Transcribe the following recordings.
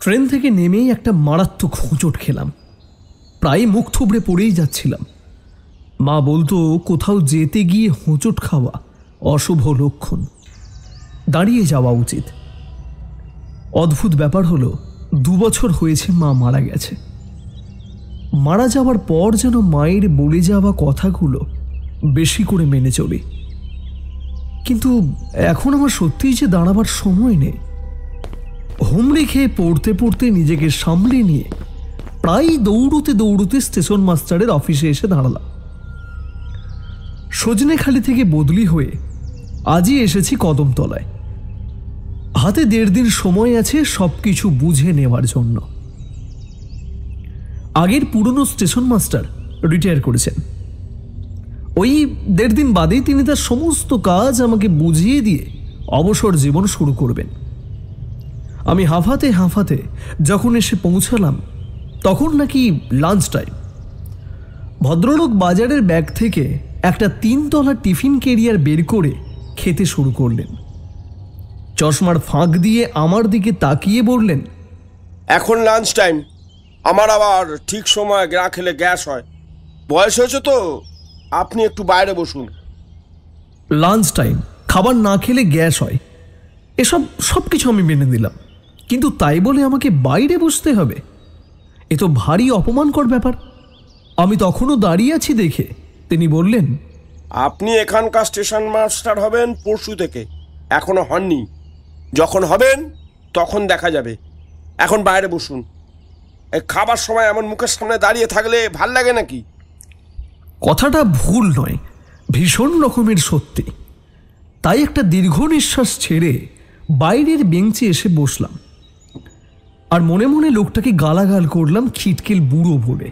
Train থেকে নেমেই একটা মারাত্মক হোঁচট খেলাম, প্রায় মুখ থুবড়ে পড়েই যাচ্ছিলাম। মা বলতো কোথাও যেতে গিয়ে হোঁচট খাওয়া অশুভ লক্ষণ, দাঁড়িয়ে যাওয়া উচিত। অদ্ভুত ব্যাপার হলো 2 বছর হয়েছে মা মারা গেছে। মারা যাওয়ার পর যেন মায়ের বলে যাওয়া কথাগুলো বেশি করে মেনে চলি, কিন্তু এখন আমার সত্যিই যে দাঁড়াবার সময় নেই। হুমড়ি খেয়ে পড়তে পড়তে নিজেকে সামলে নিয়ে প্রায় দৌড়তে দৌড়তে স্টেশন মাস্টারের অফিসে এসে দাঁড়ালাম। সজনেখালি থেকে বদলি হয়ে আজই এসেছি কদমতলায়। হাতে 1.5 দিন সময় আছে সবকিছু বুঝে নেওয়ার জন্য। আগের পুরনো স্টেশন মাস্টার রিটায়ার করেছেন। ওই 1.5 দিন বাদেই তিনি তার সমস্ত কাজ আমাকে বুঝিয়ে দিয়ে অবসর জীবন শুরু করবেন। আমি হাঁফাতে হাঁফাতে যখন এসে পৌঁছালাম তখন নাকি লাঞ্চ টাইম। ভদ্রলোক বাজারের ব্যাগ থেকে একটা 3 তলা টিফিন ক্যারিয়ার বের করে খেতে শুরু করলেন। চশমার ফাঁক দিয়ে আমার দিকে তাকিয়ে বললেন, এখন লাঞ্চ টাইম, আমার আবার ঠিক সময় না খেলে গ্যাস হয়, বয়স হয়েছে তো, আপনি একটু বাইরে বসুন। লাঞ্চ টাইম, খাবার না খেলে গ্যাস হয়, সব কিছু আমি মেনে দিলাম, কিন্তু তাই বলে আমাকে বাইরে বসতে হবে? এ তো ভারী অপমানকর ব্যাপার। আমি তখনও দাঁড়িয়ে আছি দেখে তিনি বললেন, আপনি এখানকার স্টেশন মাস্টার হবেন পরশু থেকে, এখনো হননি। যখন হবেন তখন দেখা যাবে, এখন বাইরে বসুন। এই খাবার সময় এমন মুখের সামনে দাঁড়িয়ে থাকলে ভাল লাগে নাকি? কথাটা ভুল নয়, ভীষণ রকমের সত্যি। তাই একটা দীর্ঘ নিঃশ্বাস ছেড়ে বাইরের বেঞ্চে এসে বসলাম, আর মনে মনে লোকটাকে গালাগাল করলাম খিটকিল বুড়ো বলে।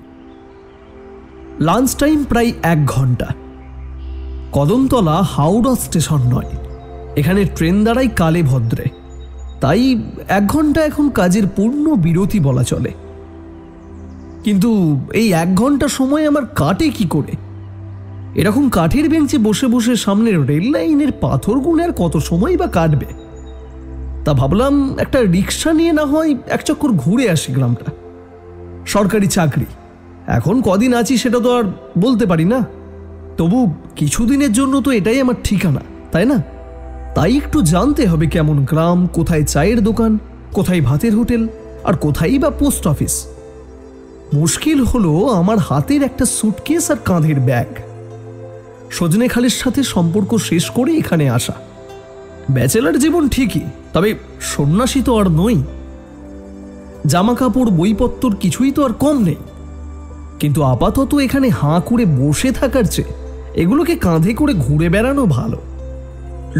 লাঞ্চ টাইম প্রায় 1 ঘন্টা। কদমতলা হাওড়া স্টেশন নয়, এখানে ট্রেন দাঁড়ায় কালে ভদ্রে, তাই 1 ঘন্টা এখন কাজের পূর্ণ বিরতি বলা চলে। কিন্তু এই 1 ঘন্টা সময় আমার কাটে কি করে? এরকম কাঠের বেঞ্চে বসে বসে সামনের রেল লাইনের পাথর গুনে আর কত সময় বা কাটবে? তা ভাবলাম একটা রিক্সা নিয়ে না হয় 1 চক্কর ঘুরে আসি গ্রামটা। সরকারি চাকরি, এখন কদিন আছি সেটা তো আর বলতে পারি না, তবু কিছুদিনের জন্য তো এটাই আমার ঠিকানা, তাই না? তাই একটু জানতে হবে কেমন গ্রাম, কোথায় চায়ের দোকান, কোথায় ভাতের হোটেল, আর কোথায় বা পোস্ট অফিস। মুশকিল হলো আমার হাতের একটা সুটকেস আর কাঁধের ব্যাগ। সজনেখালির সাথে সম্পর্ক শেষ করে এখানে আসা। ব্যাচেলার জীবন ঠিকই, তবে সন্ন্যাসী তো আর নই। জামা কাপড় বইপত্তর কিছুই তো আর কম নেই, কিন্তু আপাতত এখানে হাঁ করে বসে থাকার চেয়ে এগুলোকে কাঁধে করে ঘুরে বেড়ানো ভালো।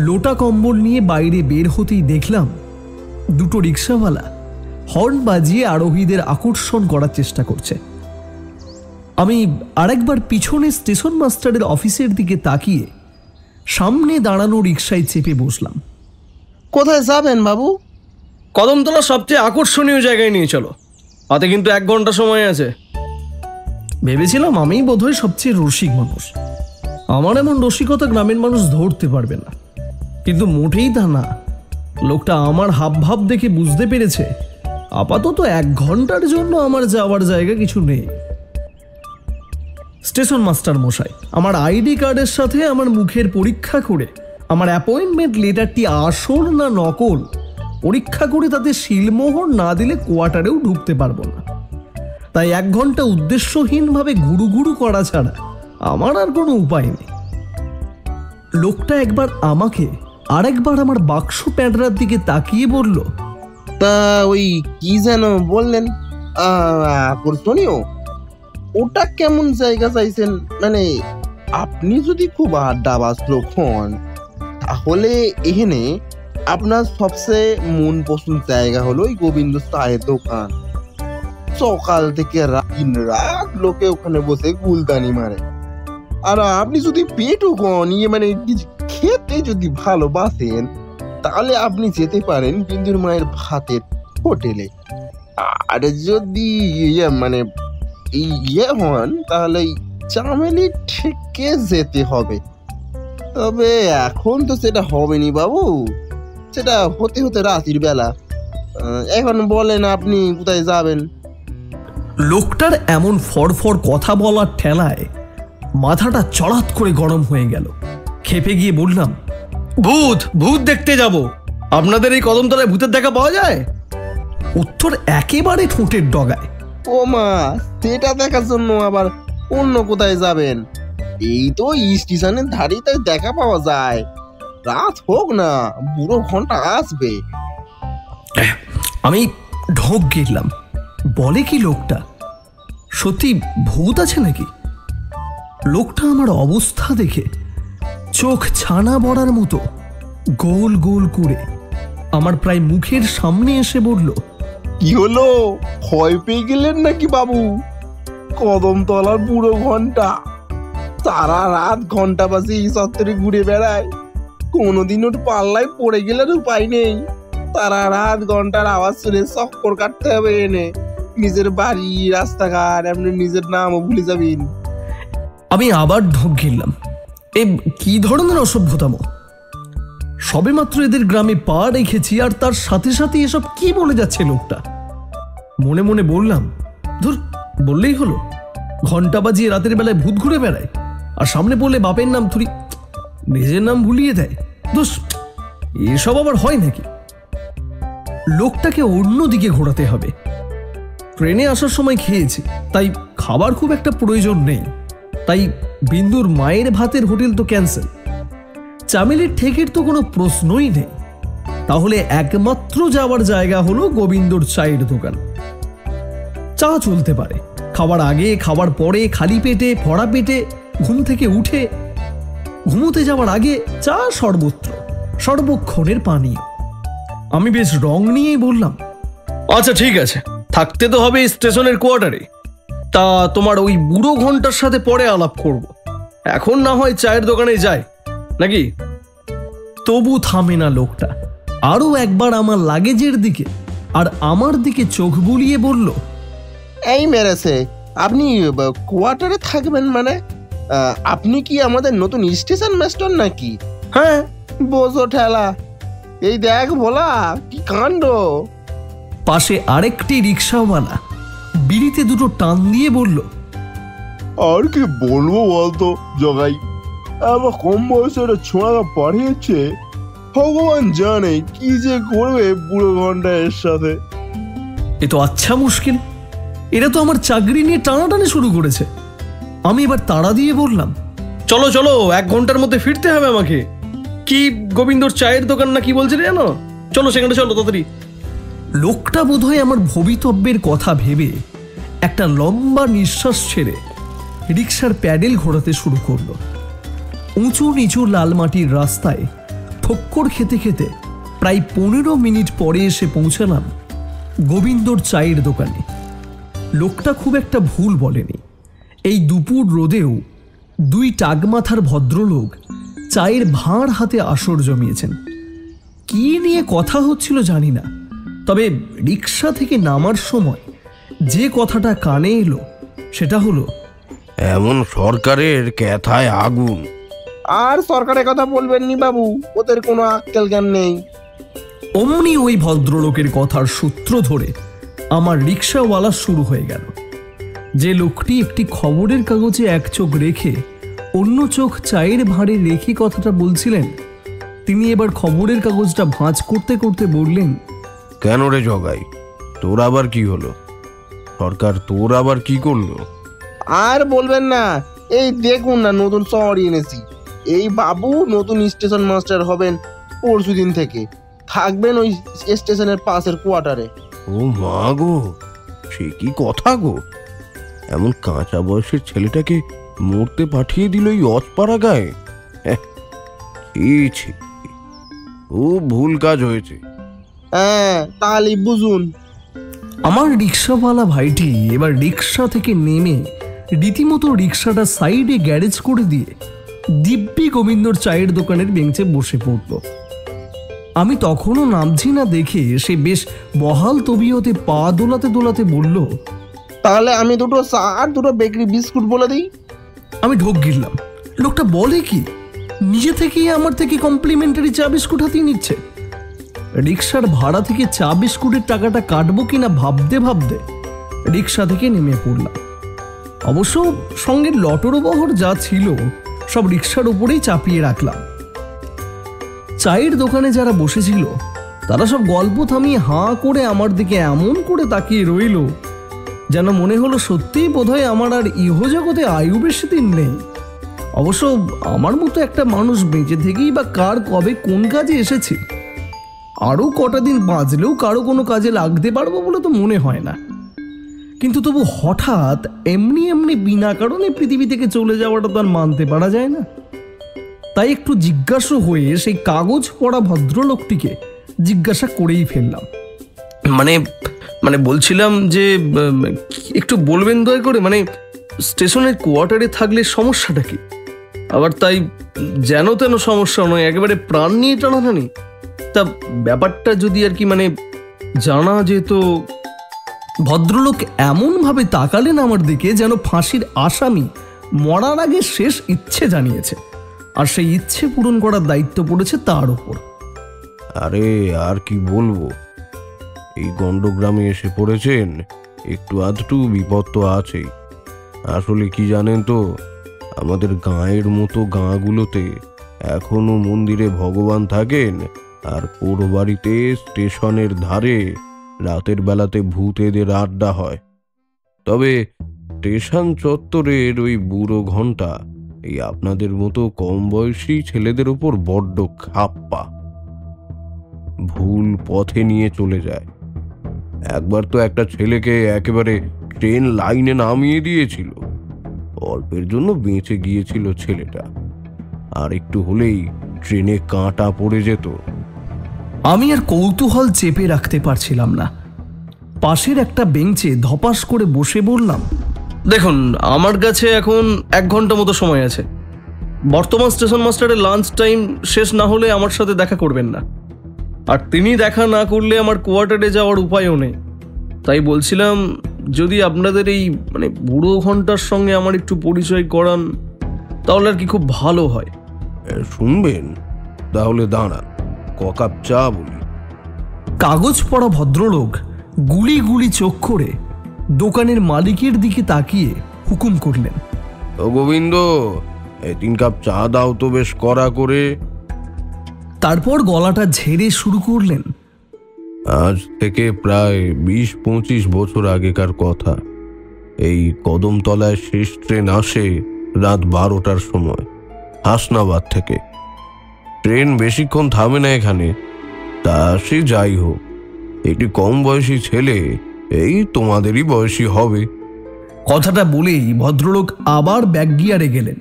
লোটা কম্বল নিয়ে বাইরে বের হতেই দেখলাম 2টো রিক্সাওয়ালা হর্ন বাজিয়ে আরোহীদের আকর্ষণ করার চেষ্টা করছে। আমি আরেকবার পিছনে স্টেশন মাস্টারের অফিসের দিকে তাকিয়ে সামনে দাঁড়ানো রিক্সায় চেপে বসলাম। কোথায় যাবেন বাবু? কদমতলা সবচেয়ে আকর্ষণীয় জায়গায় নিয়ে চলো, হাতে কিন্তু 1 ঘন্টা সময় আছে। ভেবেছিলাম আমিই বোধহয় সবচেয়ে রসিক মানুষ, আমার এমন রসিকতা গ্রামের মানুষ ধরতে পারবে না, কিন্তু মোটেই তা না। লোকটা আমার হাবভাব দেখে বুঝতে পেরেছে আপাতত 1 ঘন্টার জন্য আমার যাওয়ার জায়গা কিছু নেই। স্টেশন মাস্টার মশাই আমার আইডি কার্ডের সাথে আমার মুখের পরীক্ষা করে আমার অ্যাপয়েন্টমেন্ট লেটারটি আসল না নকল পরীক্ষা করে তাতে সিলমোহর না দিলে কোয়ার্টারেও ঢুকতে পারবো না। তাই 1 ঘন্টা উদ্দেশ্যহীনভাবে ঘুরু ঘুরু করা ছাড়া আমার আর কোনো উপায় নেই। লোকটা একবার আমাকে আরেকবার আমার বাক্স প্যাডরার দিকে তাকিয়ে বলল, তা ওই কি যেন বললেন, আকর্ষণীয়, ওটা কেমন জায়গা চাইছেন? মানে আপনি যদি খুব আড্ডাবাজ লোক হন তাহলে এখানে আপনার সবচেয়ে মন পছন্দ জায়গা হলো ওই গোবিন্দ চায়ের দোকান। সকাল থেকে রাত লোকে ওখানে বসে গুলদানি মারে। আর আপনি যদি পেটও কন মানে খেতে যদি ভালোবাসেন তাহলে আপনি যেতে পারেন বিন্দুর মায়ের ভাতের হোটেলে। আর যদি মানে হন তাহলে চামেলি থেকে যেতে হবে। তবে এখন তো সেটা হবে নি বাবু, সেটা হতে হতে রাতের বেলা। এখন বলেন আপনি কোথায় যাবেন? লোকটার এমন ফরফর কথা বলার ঠেলায় মাথাটা চড়াত করে গরম হয়ে গেল। খেপে গিয়ে বললাম, ভূত ভূত দেখতে যাব, আপনাদের এই কদমতলায় ভূতের দেখা পাওয়া যায়? উত্তর একেবারে ঠোঁটের ডগায়। ও মা, সেটা দেখার জন্য আবার অন্য কোথায় যাবেন? এই তো স্টেশনের ধারে তাই দেখা পাওয়া যায়। রাত হোক না, বুড়ো ঘন্টা আসবে। আমি ঢোক গিরলাম। বলে কি লোকটা? সত্যি ভূত আছে নাকি? লোকটা আমার অবস্থা দেখে চোখ ছানা বড়ার মতো গোল গোল করে আমার প্রায় মুখের সামনে এসে বলল, কি হলো, ভয় পেয়ে গেলেন নাকি বাবু? কদমতলার বুড়ো ঘন্টা সারা রাত ঘন্টা বাজে এই চত্বরে ঘুরে বেড়ায়। কোনোদিন ওর পাল্লায় পড়ে গেলেন উপায় নেই। সারা রাত ঘন্টার আওয়াজ শুনে চক্কর কাটতে হবে এনে। নিজের বাড়ি, রাস্তাঘাট, এমনি নিজের নামও ভুলে যাবেন। আমি আবার ঢোক গিরলাম। এ কি ধরনের অসভ্যতাম! সবেমাত্র এদের গ্রামে পা রেখেছি আর তার সাথে সাথে এসব কি বলে যাচ্ছে লোকটা। মনে মনে বললাম, ধুর, বললেই হলো, ঘন্টা বাজিয়ে রাতের বেলায় ভূত ঘুরে বেড়ায়, আর সামনে বললে বাপের নাম থুরি, নিজের নাম ভুলিয়ে দেয়। দোষ, এসব আবার হয় নাকি? লোকটাকে অন্যদিকে ঘোরাতে হবে। ট্রেনে আসার সময় খেয়েছি, তাই খাবার খুব একটা প্রয়োজন নেই। তাই বিন্দুর মায়ের ভাতের হোটেল তো ক্যান্সেল। চামেলির ঠেকের তো কোনো প্রশ্নই নেই। তাহলে একমাত্র যাওয়ার জায়গা হলো গোবিন্দর চায়ের দোকান। চা চলতে পারে খাবার আগে, খাবার পরে, খালি পেটে, ভরা পেটে, ঘুম থেকে উঠে, ঘুমোতে যাওয়ার আগে চা সর্বত্র, সর্বক্ষণের পানীয়। আমি বেশ রং নিয়েই বললাম, আচ্ছা ঠিক আছে, থাকতে তো হবে স্টেশনের কোয়ার্টারে। তা তোমার ওই বুড়ো ঘন্টার সাথে পরে আলাপ করব, এখন না হয় চায়ের দোকানে যায় নাকি? তবু থামে না লোকটা। আরো একবার আমার লাগেজের দিকে আর আমার দিকে চোখ বুলিয়ে বলল, এই মেরেছে, আপনি কোয়ার্টারে থাকবেন মানে? আপনি কি আমাদের নতুন স্টেশন মাস্টার নাকি? হ্যাঁ। বোঝো ঠেলা। এই দেখ ভোলা, কি কাণ্ড! পাশে আরেকটি রিক্সাওয়ালা বিড়িতে দুটো টান দিয়ে বলল, আর কি বলবো বলতো জগাই, আমার কম বয়সের ছোঁড়া পাঠিয়েছে। ভগবান জানে কি যে করবে বুড়ো ঘন্টা এর সাথে। এ তো আচ্ছা মুশকিল, এরা তো আমার চাকরি নিয়ে টানাটানি শুরু করেছে। আমি এবার তাড়া দিয়ে বললাম, চলো চলো, 1 ঘন্টার মধ্যে ফিরতে হবে আমাকে। কি গোবিন্দর চায়ের দোকান না কি বলছে জানো? চলো সেখানে, চলো তাড়াতাড়ি। লোকটা বোধহয় আমার ভবিতব্যের কথা ভেবে একটা লম্বা নিঃশ্বাস ছেড়ে রিক্সার প্যাডেল ঘোরাতে শুরু করলো। উঁচু নিচু লাল মাটির রাস্তায় ঠক্কর খেতে খেতে প্রায় 15 মিনিট পরে এসে পৌঁছালাম গোবিন্দর চায়ের দোকানে। লোকটা খুব একটা ভুল বলেনি। এই দুপুর রোদেও 2 টাগমাথার ভদ্রলোক চায়ের ভাঁড় হাতে আসর জমিয়েছেন। কি নিয়ে কথা হচ্ছিল জানি না, তবে রিক্সা থেকে নামার সময় যে কথাটা কানে এলো সেটা হলো, এমন সরকারের ক্যাথায় আগুন। আর সরকারের কথা বলবেন নি বাবু, ওদের কোনো আক্কেল জ্ঞান নেই। অমনি ওই ভদ্রলোকের কথার সূত্র ধরে আমার রিক্সাওয়ালা শুরু হয়ে গেল। যে লোকটি একটি খবরের কাগজে এক চোখ রেখে অন্য চোখ চায়ের ভাঁড়ে রেখে কথাটা বলছিলেন, তিনি এবার খবরের কাগজটা ভাঁজ করতে করতে বললেন, কেন রে জগাই, তোর আবার কি হলো? সরকার তোর আবার কি করলো? আর বলবেন না, এই দেখুন না, নতুন শহরে এনেছি। এই বাবু নতুন স্টেশন মাস্টার হবেন পরশুদিন থেকে। থাকবেন ওই স্টেশনের পাশের কোয়ার্টারে। ও মা গো, সে কি কথা গো! এমন কাঁচা বয়সের ছেলেটাকে মরতে পাঠিয়ে দিল এই অজপাড়া গায়ে। ও ভুল কাজ হয়েছে। হ্যাঁ, তাহলে বুঝুন। আমার রিক্সাওয়ালা ভাইটি এবার রিক্সা থেকে নেমে রীতিমতো রিক্সাটা সাইডে গ্যারেজ করে দিয়ে দিব্যি গোবিন্দর চায়ের দোকানের বেঞ্চে বসে পড়ল। আমি তখনও নামছি না দেখে সে বেশ বহাল তবিয়তে পা দোলাতে দোলাতে বলল, তাহলে আমি 2টো চা আর 2টো বেকারি বিস্কুট বলে দিই। আমি ঢোক গিরলাম। লোকটা বলে কি নিজে থেকেই আমার থেকে কমপ্লিমেন্টারি চা বিস্কুট হাতিয়ে নিচ্ছে। রিক্সার ভাড়া থেকে চা বিস্কুটের টাকাটা কাটবো কিনা ভাবতে ভাবতে রিক্সা থেকে নেমে পড়লাম। অবশ্য সঙ্গে লটরো বহর যা ছিল সব রিক্সার উপরেই চাপিয়ে রাখলাম। চায়ের দোকানে যারা বসেছিল তারা সব গল্প থামিয়ে হাঁ করে আমার দিকে এমন করে তাকিয়ে রইল যেন মনে হলো সত্যিই বোধহয় আমার আর ইহজগতে আয়ু বেশি দিন নেই। অবশ্য আমার মতো একটা মানুষ বেঁচে থেকেই বা কার কবে কোন কাজে এসেছে, আরও কটা দিন বাঁচলেও কারো কোনো কাজে লাগতে পারবো বলে তো মনে হয় না। কিন্তু তবু হঠাৎ এমনি এমনি বিনা কারণে পৃথিবী থেকে চলে যাওয়াটা তো আর মানতে পারা যায় না। তাই একটু জিজ্ঞাসা হয়ে সেই কাগজ পড়া ভদ্রলোকটিকে জিজ্ঞাসা করেই ফেললাম। মানে মানে বলছিলাম যে একটু বলবেন দয়া করে, মানে স্টেশনের কোয়ার্টারে থাকলে সমস্যাটা কি? আবার তাই যেন তেন সমস্যা নয়, একেবারে প্রাণ নিয়ে টানাটানি। তা ব্যাপারটা যদি আর কি মানে জানা যেত। ভদ্রলোক এমনভাবে তাকালেন আমার দিকে যেন ফাঁসির আসামি মরার আগে শেষ ইচ্ছে জানিয়েছে, আর সেই ইচ্ছে পূরণ করার দায়িত্ব পড়েছে তার উপর। আরে আর কি বলবো, এই গণ্ডগ্রামে এসে পড়েছেন, একটু আধটু বিপদ তো আছেই। আসলে কি জানেন তো, আমাদের গাঁয়ের মতো গাঁগুলোতে এখনো মন্দিরে ভগবান থাকেন, আর পোড় বাড়িতে স্টেশনের ধারে রাতের বেলাতে ভূতেদের আড্ডা হয়। তবে স্টেশন চত্বরের ওই বুড়ো ঘন্টা এই আপনাদের মতো কম বয়সী ছেলেদের উপর বড্ড খাপ্পা, ভুল পথে নিয়ে চলে যায়। একবার তো একটা ছেলেকে একেবারে ট্রেন লাইনে নামিয়ে দিয়েছিল, অল্পের জন্য বেঁচে গিয়েছিল ছেলেটা, আর একটু হলেই ট্রেনে কাঁটা পড়ে যেত। আমি আর কৌতূহল চেপে রাখতে পারছিলাম না। পাশের একটা বেঞ্চে ধপাস করে বসে বললাম, দেখুন আমার কাছে এখন 1 ঘন্টা মতো সময় আছে। বর্তমান স্টেশন মাস্টারের লাঞ্চ টাইম শেষ না হলে আমার সাথে দেখা করবেন না, আর তিনি দেখা না করলে আমার কোয়ার্টারে যাওয়ার উপায়ও নেই। তাই বলছিলাম যদি আপনাদের এই মানে বুড়ো ঘন্টার সঙ্গে আমার একটু পরিচয় করান তাহলে আর কি খুব ভালো হয়। শুনবেন? তাহলে দাঁড়ান, কাপ চা বলি। কাগজ পড়া ভদ্রলোক গুলি গুলি চোখ করে দোকানের মালিকের দিকে তাকিয়ে হুকুম করলেন, ও গোবিন্দ, 3 কাপ চা দাও তো বেশ কড়া করে। তারপর গলাটা ঝেড়ে শুরু করলেন, আজ থেকে প্রায় 20-25 বছর আগেকার কথা। এই কদমতলায় শেষ ট্রেন আসে রাত 12টার সময় হাসনাবাদ থেকে। ট্রেন বেশিক্ষণ থামে না এখানে। তা সে যাই হোক, একটি কম বয়সী ছেলে, এই তোমাদেরই বয়সী হবে। কথাটা বলেই ভদ্রলোক আবার ব্যাক গিয়ারে গেলেন।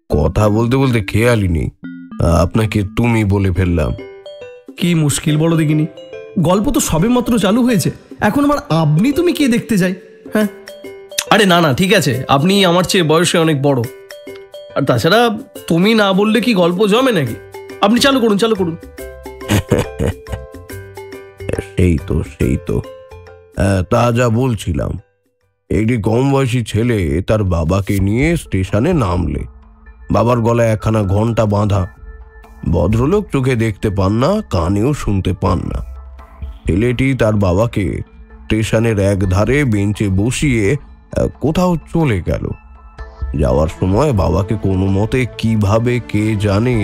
কথা বলতে বলতে খেয়ালই নেই, আপনাকে তুমি বলে ফেললাম। কি মুশকিল বলো দেখিনি, গল্প তো সবে মাত্র চালু হয়েছে, এখন আবার আপনি তুমি কে দেখতে যাই? হ্যাঁ, আরে না না ঠিক আছে, আপনি আমার চেয়ে বয়সে অনেক বড়, আর তাছাড়া তুমি না বললে কি গল্প জমে নাকি? আপনি চালু করুন চালু করুন। সেই তো তা যা বলছিলাম, একটি কম বয়সী ছেলে তার বাবাকে নিয়ে স্টেশনে নামলে। বাবার গলায় একখানা ঘন্টা বাঁধা। ভদ্রলোক চোখে দেখতে পান না, কানেও শুনতে পান না। ছেলেটি তার বাবাকে স্টেশনের এক ধারে বেঞ্চে বসিয়ে কোথাও চলে গেল। যাওয়ার সময় বাবাকে কোনো মতে কিভাবে কে জানে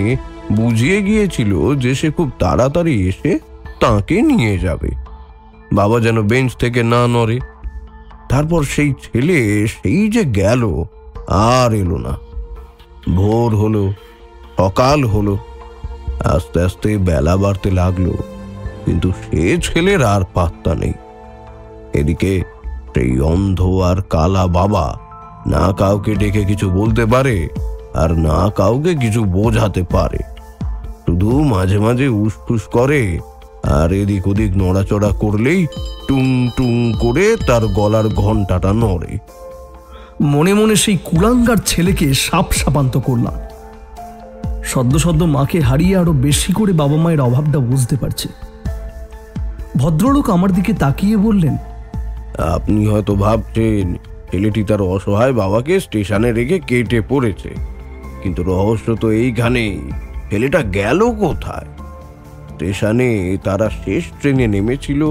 বুঝিয়ে গিয়েছিল যে সে খুব তাড়াতাড়ি এসে তাকে নিয়ে যাবে। বাবা যেন বেঞ্চ থেকে না নড়ে। তারপর সেই ছেলে সেই যে গেল, আর এলো না। ভোর হলো, সকাল হলো, আস্তে আস্তে বেলা বাড়তে লাগলো, কিন্তু সে ছেলের আর পাত্তা নেই। এদিকে সেই অন্ধ আর কালা বাবা না কাউকে ডেকে কিছু বলতে পারে, আর না কাউকে কিছু বোঝাতে পারে। শুধু মাঝে মাঝে উসফুস করে, আর এদিক ওদিক নড়াচড়া করলেই টুং টুং করে তার গলার ঘন্টাটা নড়ে। মনে মনে সেই কুলাঙ্গার ছেলেকে সাপ সাপান্ত করলাম। সদ্য সদ্য মাকে হারিয়ে আরো বেশি করে বাবা মায়ের অভাবটা বুঝতে পারছে। ভদ্রলোক আমার দিকে তাকিয়ে বললেন, আপনি হয়তো ভাবছেন ছেলেটি তার অসহায় বাবাকে স্টেশনে রেখে কেটে পড়েছে, কিন্তু রহস্য তো এইখানেই, ছেলেটা গেল কোথায়? স্টেশনে তারা শেষ ট্রেনে নেমেছিল,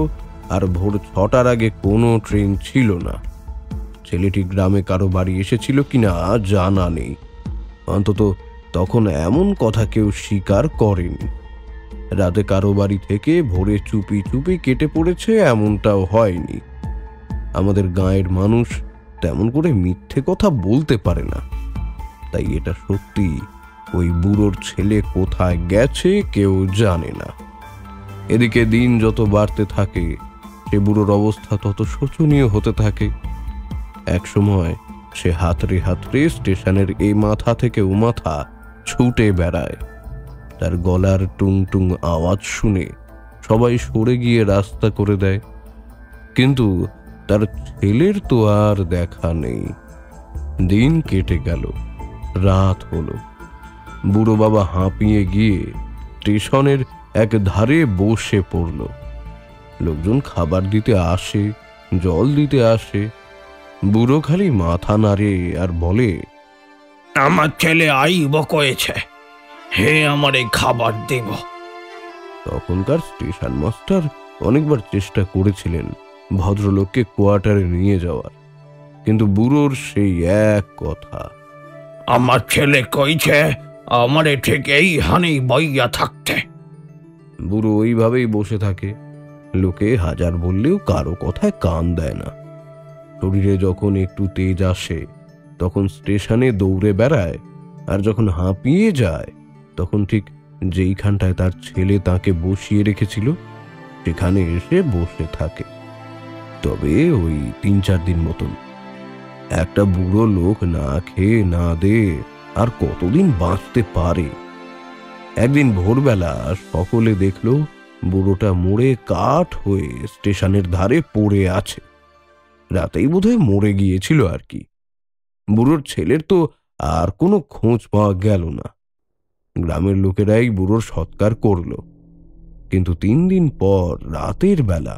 আর ভোর 6টার আগে কোনো ট্রেন ছিল না। ছেলেটি গ্রামে কারো বাড়ি এসেছিল কিনা জানা নেই, অন্তত তখন এমন কথা কেউ স্বীকার করেনি। রাতে কারো বাড়ি থেকে ভোরে চুপি চুপি কেটে পড়েছে এমনটাও হয়নি। আমাদের গাঁয়ের মানুষ তেমন করে মিথ্যে কথা বলতে পারে না, তাই এটা সত্যি ওই বুড়োর ছেলে কোথায় গেছে কেউ জানে না। এদিকে দিন যত বাড়তে থাকে সে বুড়োর অবস্থা তত শোচনীয় হতে থাকে। একসময় সে হাতড়ে হাতড়ে স্টেশনের এই মাথা থেকে ও মাথা ছুটে বেড়ায়। তার গলার টুং টুং আওয়াজ শুনে সবাই সরে গিয়ে রাস্তা করে দেয়, কিন্তু তার ছেলের তো আর দেখা নেই। দিন কেটে গেল, রাত হলো। বুড়ো বাবা হাঁপিয়ে গিয়ে স্টেশনের এক ধারে বসে পড়ল। লোকজন খাবার দিতে আসে, জল দিতে আসে। বুড়ো খালি মাথা নাড়ে আর বলে, আমার ছেলে আইব কয়েছে, হে আমারে খাবার দেব। তখনকার স্টেশন মাস্টার অনেকবার চেষ্টা করেছিলেন ভদ্রলোককে কোয়ার্টারে নিয়ে যাওয়ার, কিন্তু বুড়োর সেই এক কথা, আমার ছেলে কইছে আমারে ঠিক এইখানে বইয়া থাকতে। বুড়ো ওইভাবেই বসে থাকে। লোকে হাজার বললেও কারো কথায় কান দেয় না। শরীরে যখন একটু তেজ আসে তখন স্টেশনে দৌড়ে বেড়ায়, আর যখন হাঁপিয়ে যায় তখন ঠিক যেইখানটায় তার ছেলে তাকে বসিয়ে রেখেছিল সেখানে এসে বসে থাকে। তবে ওই 3-4 দিন মতন। একটা বুড়ো লোক না খেয়ে না দে আর কতদিন বাঁচতে পারে। একদিন ভোরবেলা সকলে দেখল বুড়োটা মরে কাঠ হয়ে স্টেশনের ধারে পড়ে আছে। রাতেই বোধহয় মরে গিয়েছিল আর কি। বুড়োর ছেলের তো আর কোনো খোঁজ পাওয়া গেল না। গ্রামের লোকেরাই বুড়োর সৎকার করল, কিন্তু 3 দিন পর রাতের বেলা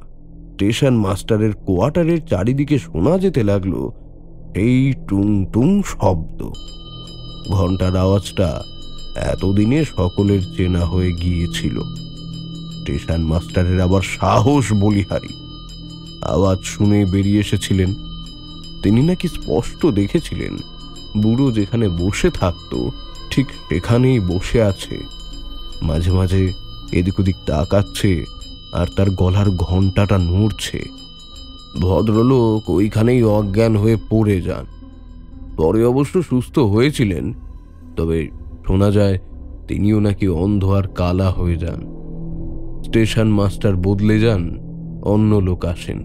স্টেশন মাস্টারের কোয়ার্টারের চারিদিকে শোনা যেতে লাগলো এই টুং টুং শব্দ। ঘন্টার আওয়াজটা এতদিনে সকলের চেনা হয়ে গিয়েছিল। স্টেশন মাস্টারের আবার সাহস বলিহারি। আওয়াজ শুনে বেরিয়ে এসেছিলেন। তিনি নাকি স্পষ্ট দেখেছিলেন বুড়ো যেখানে বসে থাকতো ঠিক সেখানেই বসে আছে। মাঝে মাঝে এদিক ওদিক তাকাচ্ছে আর তার গলার ঘন্টাটা নড়ছে। ভদ্রলোক ওইখানেই অজ্ঞান হয়ে পড়ে যান। পরে অবশ্য সুস্থ হয়েছিলেন, তবে শোনা যায় তিনিও নাকি অন্ধ আর কালা হয়ে যান। স্টেশন মাস্টার বদলে যান, অন্য লোক আসেন,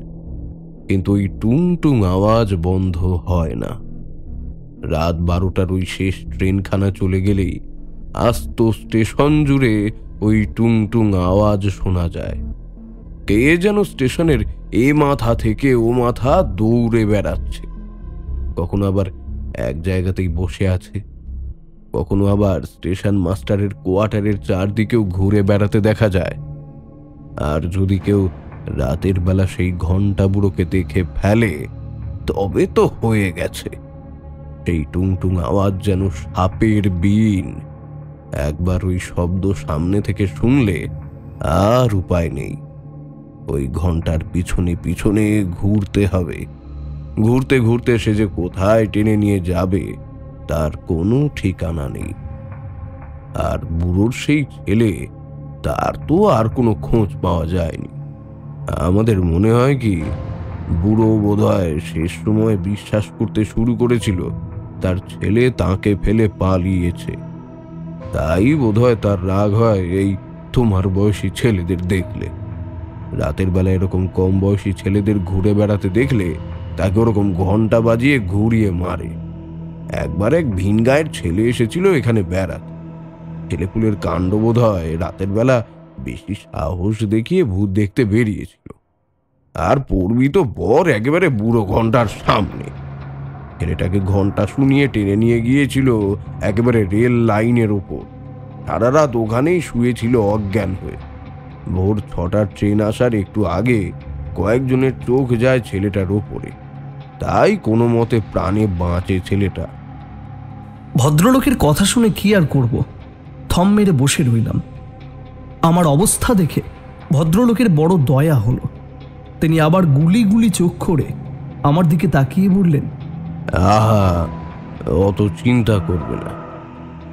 কিন্তু ওই টুং টুং আওয়াজ বন্ধ হয় না। রাত 12টার ওই শেষ ট্রেনখানা চলে গেলেই আস্ত স্টেশন জুড়ে ওই টুং টুং আওয়াজ শোনা যায়। কে যেন স্টেশনের এ মাথা থেকে ও মাথা দৌড়ে বেড়াচ্ছে। কখনো আবার এক জায়গাতেই বসে আছে, কখনো আবার স্টেশন মাস্টারের কোয়ার্টারের চারদিকেও ঘুরে বেড়াতে দেখা যায়। আর যদি কেউ রাতের বেলা সেই ঘন্টা বুড়োকে দেখে ফেলে তবে তো হয়ে গেছে। সেই টুং টুং আওয়াজ যেন সাপের বিন। একবার ওই শব্দ সামনে থেকে শুনলে আর উপায় নেই, ওই ঘন্টার পিছনে পিছনে ঘুরতে হবে। ঘুরতে ঘুরতে সে যে কোথায় টেনে নিয়ে যাবে তার কোনো ঠিকানা নেই। আর বুড়োর সেই ছেলে, তার তো আর কোনো খোঁজ পাওয়া যায়নি। আমাদের মনে হয় কি বুড়ো বোধহয় শেষ সময় বিশ্বাস করতে শুরু করেছিল তার ছেলে তাকে ফেলে পালিয়েছে। তাই বোধহয় তার রাগ হয় এই তোমার বয়সী ছেলেদের দেখলে। রাতের বেলা এরকম কম বয়সী ছেলেদের ঘুরে বেড়াতে দেখলে তাকে ওরকম ঘন্টা বাজিয়ে ঘুরিয়ে মারে। একবার এক ভিন গায়ের ছেলে এসেছিল এখানে বেড়াতে। ছেলেপুলের কাণ্ড বোধ হয় রাতের বেলা বেশি সাহস দেখিয়ে ভূত দেখতে বেরিয়েছিল। আর পড়বি তো বর একেবারে বুড়ো ঘন্টার সামনে। ছেলেটাকে ঘন্টা শুনিয়ে টেনে নিয়ে গিয়েছিল একেবারে রেল লাইনের ওপর। সারা রাত ওখানেই শুয়েছিল অজ্ঞান হয়ে। ভোর 6টার ট্রেন আসার একটু আগে কয়েকজনের চোখ যায় ছেলেটার ওপরে, তাই কোনো মতে প্রাণে বাঁচে ছেলেটা। ভদ্রলোকের কথা শুনে কি আর করব, থম মেরে বসে রইলাম। আমার অবস্থা দেখে ভদ্রলোকের বড় দয়া হলো। তিনি আবার গুলি গুলি চোখ করে আমার দিকে তাকিয়ে বললেন, আহা, অত চিন্তা করবে না,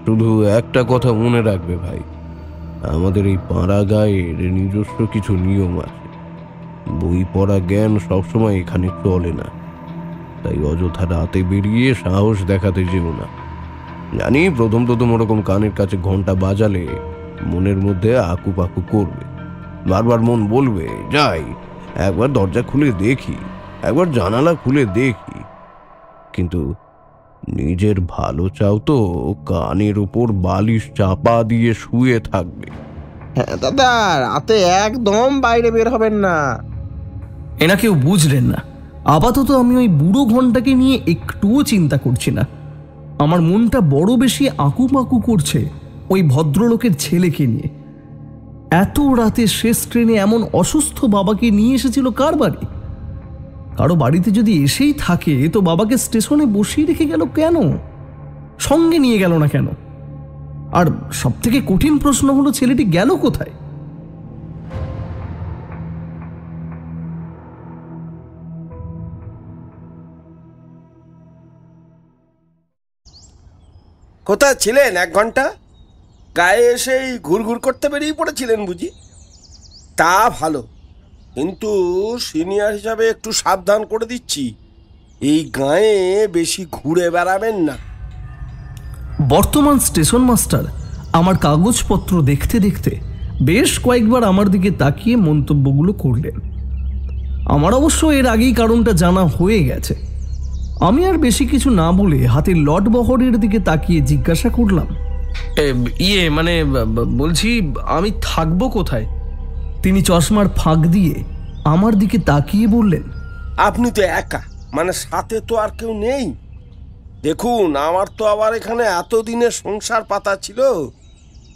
শুধু একটা কথা মনে রাখবে ভাই, আমাদের এই পাড়া গায়ের নিজস্ব কিছু নিয়ম আছে। বই পড়া জ্ঞান সবসময় এখানে চলে না, তাই অযথা রাতে বেরিয়ে সাহস দেখাতে যেও না। জানি প্রথম প্রথম ওরকম কানের কাছে ঘন্টা বাজালে মনের মধ্যে আকু পাকু করবে, বারবার মন বলবে যাই একবার দরজা খুলে দেখি, একবার জানালা খুলে দেখি, কিন্তু নিজের ভালো চাও তো কানের উপর বালিশ চাপা দিয়ে শুয়ে থাকবে। হ্যাঁ দাদা, রাতে একদম বাইরে বের হবেন না। এনা কেউ বুঝলেন না। আপাতত আমি ওই বুড়ো ঘন্টাকে নিয়ে একটুও চিন্তা করছি না। আমার মনটা বড় বেশি আকুপাকু করছে ওই ভদ্রলোকের ছেলেকে নিয়ে। এত রাতে শেষ ট্রেনে এমন অসুস্থ বাবাকে নিয়ে এসেছিল কার বাড়ি? কারো বাড়িতে যদি এসেই থাকে তো বাবাকে স্টেশনে বসিয়ে রেখে গেল কেন? সঙ্গে নিয়ে গেল না কেন? আর সব থেকে কঠিন প্রশ্ন হলো, ছেলেটি গেল কোথায়? কোথায় ছিলেন 1 ঘন্টা? গায়ে এসেই ঘুরঘুর করতে বেরিয়ে পড়েছিলেন বুঝি? তা ভালো, কিন্তু সিনিয়র হিসাবে একটু সাবধান করে দিচ্ছি, এই গায়ে বেশি ঘুরে বেড়াবেন না। বর্তমান স্টেশন মাস্টার আমার কাগজপত্র দেখতে দেখতে বেশ কয়েকবার আমার দিকে তাকিয়ে মন্তব্যগুলো করলেন। আমার অবশ্য এর আগেই কারণটা জানা হয়ে গেছে। আমি আর বেশি কিছু না বলে হাতের লট বহরের দিকে তাকিয়ে জিজ্ঞাসা করলাম, মানে বলছি আমি থাকবো কোথায়? তিনি চশমার ফাঁক দিয়ে আমার দিকে তাকিয়ে বললেন, আপনি তো একা, মানে সাথে তো আর কেউ নেই। দেখুন, আমার তো আবার এখানে এতদিনের সংসার পাতা ছিল।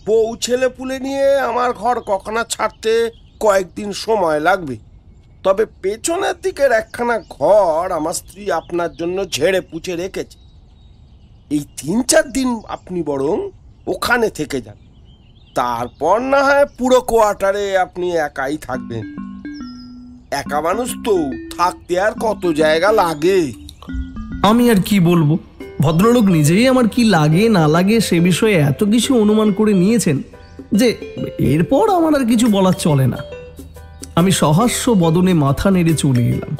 বউ ছেলে পুলে নিয়ে আমার ঘর কখনো ছাড়তে কয়েকদিন সময় লাগবে। তবে পেছনের দিকের একখানা ঘর আমার স্ত্রী আপনার জন্য ঝেড়ে পুছে রেখেছে। এই 3-4 দিন আপনি বরং ওখানে থেকে যান, তারপর না হয় পুরো কোয়ার্টারে আপনি একাই থাকবেন। একা মানুষ তো, থাকতে আর কত জায়গা লাগে। আমি আর কি বলবো? ভদ্রলোক নিজেই আমার কি লাগে না লাগে সে বিষয়ে এত কিছু অনুমান করে নিয়েছেন যে এরপর আমার আর কিছু বলার চলে না। আমি সহাস্য বদনে মাথা নেড়ে চলে এলাম।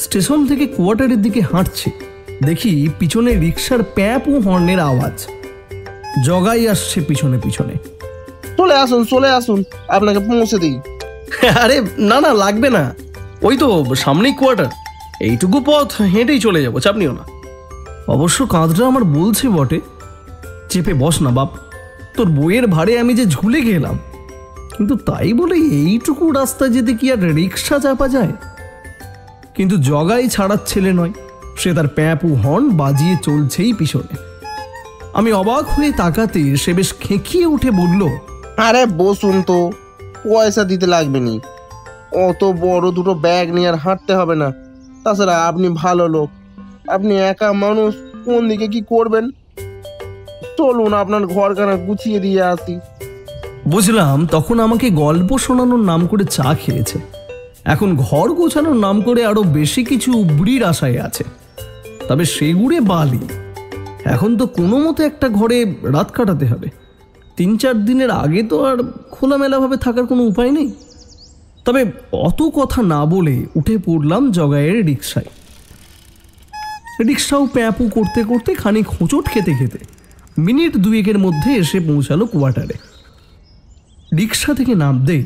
স্টেশন থেকে কোয়ার্টারের দিকে হাঁটছি, দেখি পিছনে রিক্সার প্যাপ ও হর্নের আওয়াজ। জগাই আসছে পিছনে পিছনে। চলে আসুন, আপনাকে পৌঁছে দিই। আরে না না, লাগবে না, ওই তো সামনেই কোয়ার্টার, এইটুকু পথ হেঁটেই চলে যাবো, চাপ নিও না। অবশ্য কাঁধটা আমার বলছে বটে, চেপে বস না বাপ, তোর বইয়ের ভারে আমি যে ঝুলে গেলাম। কিন্তু তাই বলে এইটুকু রাস্তা যেতে কি আর রিক্সা চাপা যায়? কিন্তু জগাই ছাড়ার ছেলে নয়, সে তার প্যাপু হর্ন বাজিয়ে চলছেই পিছনে। আমি অবাক হয়ে তাকাতে সে বেশ খেঁকিয়ে উঠে বলল, আরে বসুন তো, পয়সা দিতে লাগবে নি। অত বড় দুটো ব্যাগ নিয়ে আর হাঁটতে হবে না। তাছাড়া আপনি ভালো লোক, আপনি একা মানুষ, কোন দিকে কি করবেন? চলুন আপনার ঘরখানা গুছিয়ে দিয়ে আসি। বুঝলাম তখন আমাকে গল্প শোনানোর নাম করে চা খেয়েছে, এখন ঘর গোছানোর নাম করে আরো বেশি কিছু উবড়ির আশায় আছে। তবে সেগুড়ে বালি, এখন তো কোনো মতো একটা ঘরে রাত কাটাতে হবে। 3-4 দিনের আগে তো আর খোলামেলাভাবে থাকার কোনো উপায় নেই। তবে অত কথা না বলে উঠে পড়লাম জগাইয়ের রিক্সায়। রিক্সাও প্যাপু করতে করতে খানিক হোঁচট খেতে খেতে মিনিট 2-1 মধ্যে এসে পৌঁছালো কোয়ার্টারে। রিক্সা থেকে নামতেই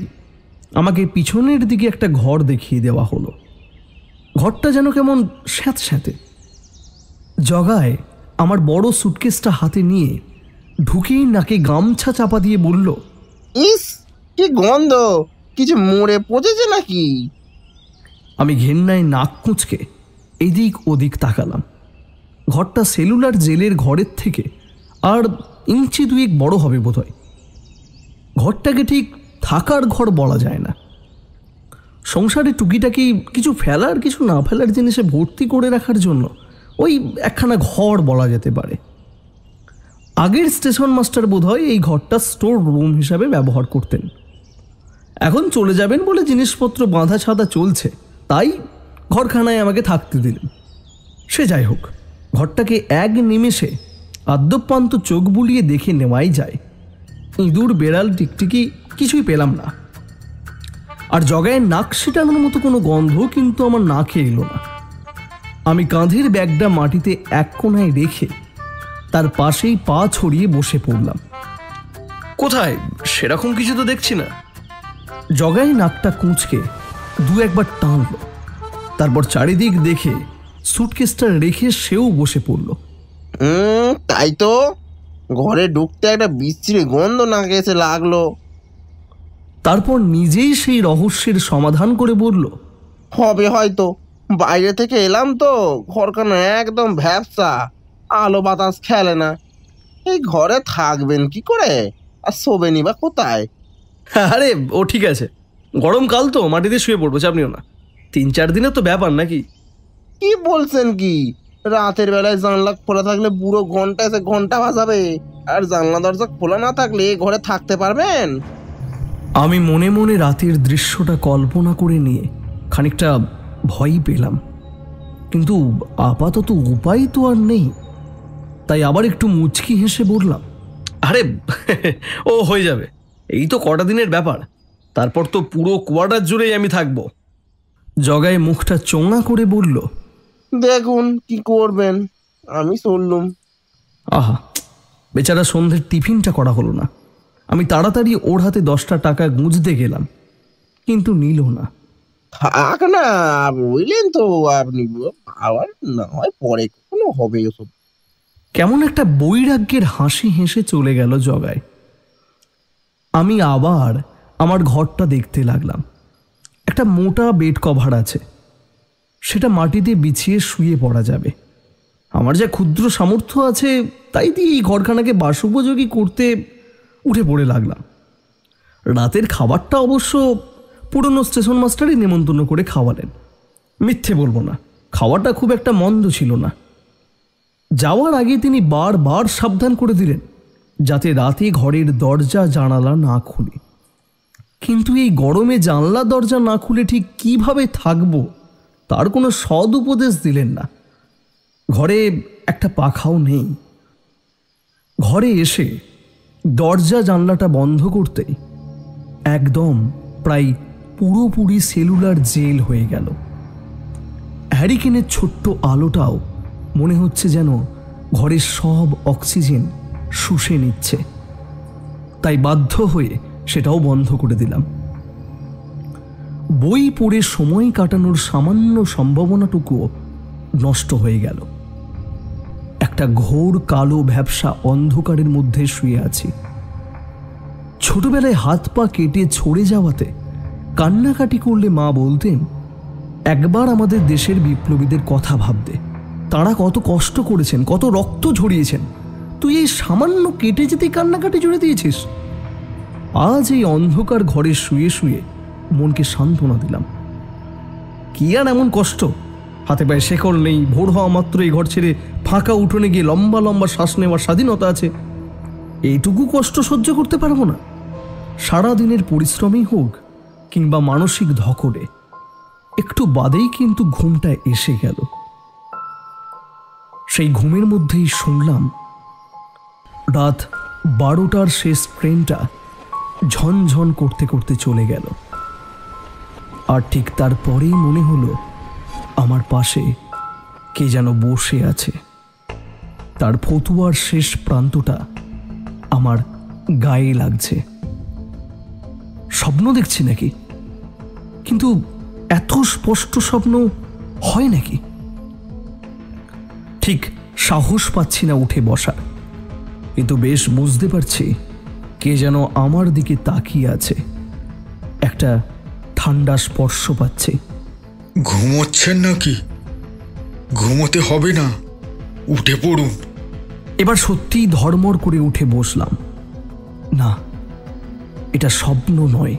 আমাকে পিছনের দিকে একটা ঘর দেখিয়ে দেওয়া হলো। ঘরটা যেন কেমন স্যাঁতস্যাঁতে। জগায় আমার বড় সুটকেসটা হাতে নিয়ে ঢুকেই নাকে গামছা চাপা দিয়ে বলল, ইস কি গন্ধ, কিছু মরে পচেছে নাকি? আমি ঘেন্নায় নাক কুঁচকে এদিক ওদিক তাকালাম। ঘরটা সেলুলার জেলের ঘরের থেকে আর ইঞ্চি 2 বড় হবে বোধহয়। ঘরটাকে ঠিক থাকার ঘর বলা যায় না। সংসারে টুকিটাকি কিছু ফেলার কিছু না ফেলার জিনিসে ভর্তি করে রাখার জন্য ওই একখানা ঘর বলা যেতে পারে। আগের স্টেশন মাস্টার বোধহয় এই ঘরটা স্টোর রুম হিসাবে ব্যবহার করতেন। এখন চলে যাবেন বলে জিনিসপত্র বাঁধা ছাঁধা চলছে, তাই ঘরখানায় আমাকে থাকতে দিলেন। সে যাই হোক, ঘরটাকে এক নিমেষে আদ্যপান্ত চোখ বুলিয়ে দেখে নেওয়াই যায়। ইঁদুর, বেড়াল, টিকটিকি কিছুই পেলাম না। আর জগায়ের নাক ছিটানোর মতো কোনো গন্ধ কিন্তু আমার নাকে এলো না। আমি কাঁধের ব্যাগটা মাটিতে এক কোণায় রেখে তার পাশেই পা ছড়িয়ে বসে পড়লাম। কোথায় সেরকম কিছু তো দেখছি না। জগাই নাকটা কুঁচকে দু একবার টানল, তারপর চারিদিক দেখে সুটকেসটা রেখে সেও বসে পড়ল। তাই তো, ঘরে ঢুকতে একটা বিশ্রী গন্ধ নাকে এসে লাগলো। তারপর নিজেই সেই রহস্যের সমাধান করে বলল, হবে হয়তো, বাইরে থেকে এলাম তো, ঘরখানা একদম ভ্যাপসা, আলো বাতাস খেলে না। এই ঘরে থাকবেন কি করে, আর শোবেনি বা কোথায়? আরে ও ঠিক আছে, গরমকাল তো মাটিতে শুয়ে পড়বো, চাপ নিও না। 3-4 দিনের তো ব্যাপার নাকি। কি বলছেন কি? রাতের বেলায় জানলা খোলা থাকলে পুরো ঘন্টা এসে ঘন্টা বাজাবে, আর জানলা দরজা খোলা না থাকলে ঘরে থাকতে পারবেন? আমি মনে মনে রাতের দৃশ্যটা কল্পনা করে নিয়ে খানিকটা ভয় পেলাম, কিন্তু আপাতত উপায় তো আর নেই। তাই আবার একটু মুচকি হেসে বললাম, আরে ও হয়ে যাবে, এই তো কটা দিনের ব্যাপার, তারপর তো পুরো কোয়ার্টার জুড়েই আমি থাকবো। জগায় মুখটা চোঙা করে বলল, দেখুন কি করবেন, আমি চললুম। আহা, বেচারা সন্ধ্যের টিফিনটা করা হলো না। আমি তাড়াতাড়ি ওর হাতে 10টা টাকা গুঁজতে গেলাম, কিন্তু নিল না। থাক না, বুঝলেন তো আপনি, আবার না হয় পরে কখনো হবে এসব। কেমন একটা বৈরাগ্যের হাসি হেসে চলে গেল জগায়। আমি আবার আমার ঘরটা দেখতে লাগলাম। একটা মোটা বেড কভার আছে, সেটা মাটিতে বিছিয়ে শুয়ে পড়া যাবে। আমার যা ক্ষুদ্র সামর্থ্য আছে তাই দিয়ে এই ঘরখানাকে বাসোপযোগী করতে উঠে পড়ে লাগলাম। রাতের খাবারটা অবশ্য পুরনো স্টেশন মাস্টারই নেমন্তন্ন করে খাওয়ালেন। মিথ্যে বলবো না, খাওয়াটা খুব একটা মন্দ ছিল না। যাওয়ার আগে তিনি বারবার সাবধান করে দিলেন যাতে রাতে ঘরের দরজা জানালা না খুলে। কিন্তু এই গরমে জানলা দরজা না খুলে ঠিক কিভাবে থাকবো তার কোনো সদ উপদেশ দিলেন না। ঘরে একটা পাখাও নেই। ঘরে এসে দরজা জানলাটা বন্ধ করতেই একদম প্রায় পুরোপুরি সেলুলার জেল হয়ে গেল। হ্যারিকেনের ছোট্ট আলোটাও মনে হচ্ছে যেন ঘরের সব অক্সিজেন শুষে নিচ্ছে। তাই বাধ্য হয়ে সেটাও বন্ধ করে দিলাম। বই পড়ে সময় কাটানোর সামান্য সম্ভাবনাটুকুও নষ্ট হয়ে গেল। একটা ঘোর কালো ভ্যাপসা অন্ধকারের মধ্যে শুয়ে আছি। ছোটবেলায় হাত পা কেটে ছড়ে যাওয়াতে কান্নাকাটি করলে মা বলতেন, একবার আমাদের দেশের বিপ্লবীদের কথা ভাবতে, তারা কত কষ্ট করেছেন, কত রক্ত ঝরিয়েছেন, তুই এই সামান্য কেটে যেতেই কান্নাকাটি জুড়ে দিয়েছিস। আজ এই অন্ধকার ঘরে শুয়ে শুয়ে মনকে সান্ত্বনা দিলাম। কি আর এমন কষ্ট, হাতে পায়ে শেকল নেই, ভোর হওয়া মাত্র এই ঘর ছেড়ে ফাঁকা উঠোনে গিয়ে লম্বা লম্বা শ্বাস নেওয়ার স্বাধীনতা আছে। এইটুকু কষ্ট সহ্য করতে পারবো না? সারাদিনের পরিশ্রমই হোক কিংবা মানসিক ধকলে, একটু বাদেই কিন্তু ঘুমটা এসে গেল। সেই ঘুমের মধ্যেই শুনলাম রাত 12টার শেষ ট্রেনটা ঝনঝন করতে করতে চলে গেল। আর ঠিক তারপরেই মনে হলো আমার পাশে কে যেন বসে আছে। তার ফতুয়ার শেষ প্রান্তটা আমার গায়ে লাগছে। স্বপ্ন দেখছি নাকি? কিন্তু এত স্পষ্ট স্বপ্ন হয় নাকি? ঠিক সাহস পাচ্ছি না উঠে বসার, কিন্তু বেশ বুঝতে পারছি কে যেন আমার দিকে তাকিয়ে আছে। একটা ঠান্ডা স্পর্শ পাচ্ছি। ঘুমোচ্ছেন নাকি? ঘুমোতে হবে না, উঠে পড়ুন। এবার সত্যিই ধর্মর করে উঠে বসলাম। না, এটা স্বপ্ন নয়,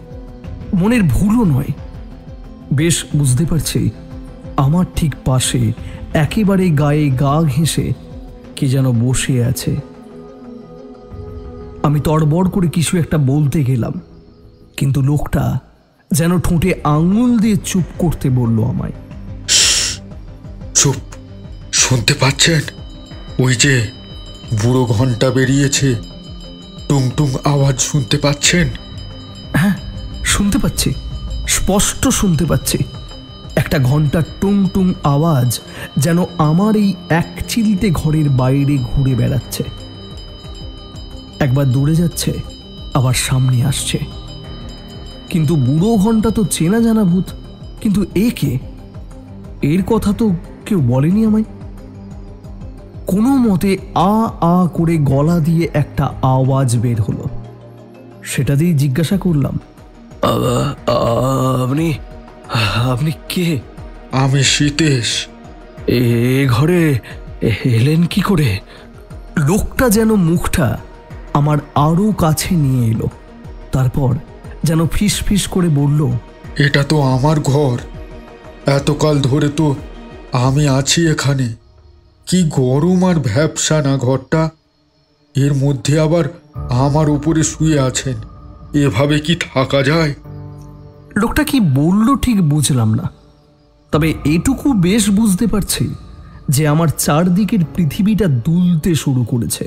মনের ভুলও নয়। বেশ বুঝতে পারছি আমার ঠিক পাশে একেবারে গায়ে গা ঘেঁষে কে যেন বসে আছে। আমি তড়বড় করে কিছু একটা বলতে গেলাম, কিন্তু লোকটা যেন ঠোঁটে আঙুল দিয়ে চুপ করতে বলল আমায়। চুপ। শুনতে পাচ্ছেন? ওই যে বুড়ো ঘন্টা বেরিয়েছে, টুং টুং আওয়াজ শুনতে পাচ্ছেন? হ্যাঁ, শুনতে পাচ্ছি, স্পষ্ট শুনতে পাচ্ছি। একটা ঘন্টার টুং টুং আওয়াজ যেন আমার এই এক চিলতে ঘরের বাইরে ঘুরে বেড়াচ্ছে। একবার দূরে যাচ্ছে, আবার সামনে আসছে। কিন্তু বুড়ো ঘন্টা তো চেনা জানা ভূত, কিন্তু এ কে? এর কথা তো কেউ বলেনি আমায়। কোনো মতে আ আ করে গলা দিয়ে একটা আওয়াজ বের হলো। সেটা দিয়ে জিজ্ঞাসা করলাম, আপনি আপনি কে? আমি সীতেশ। এ ঘরে এলেন কি করে? লোকটা যেন মুখটা আমার আরো কাছে নিয়ে এলো, তারপর যেন ফিস ফিস করে বলল, এটা তো আমার ঘর, এতকাল ধরে তো আমি আছি এখানে। কি গরম আর ভ্যাপসা না ঘরটা, এর মধ্যে আবার আমার উপরে শুয়ে আছেন, এভাবে কি থাকা যায়? লোকটা কি বলল ঠিক বুঝলাম না, তবে এটুকু বেশ বুঝতে পারছি যে আমার চারদিকের পৃথিবীটা দুলতে শুরু করেছে।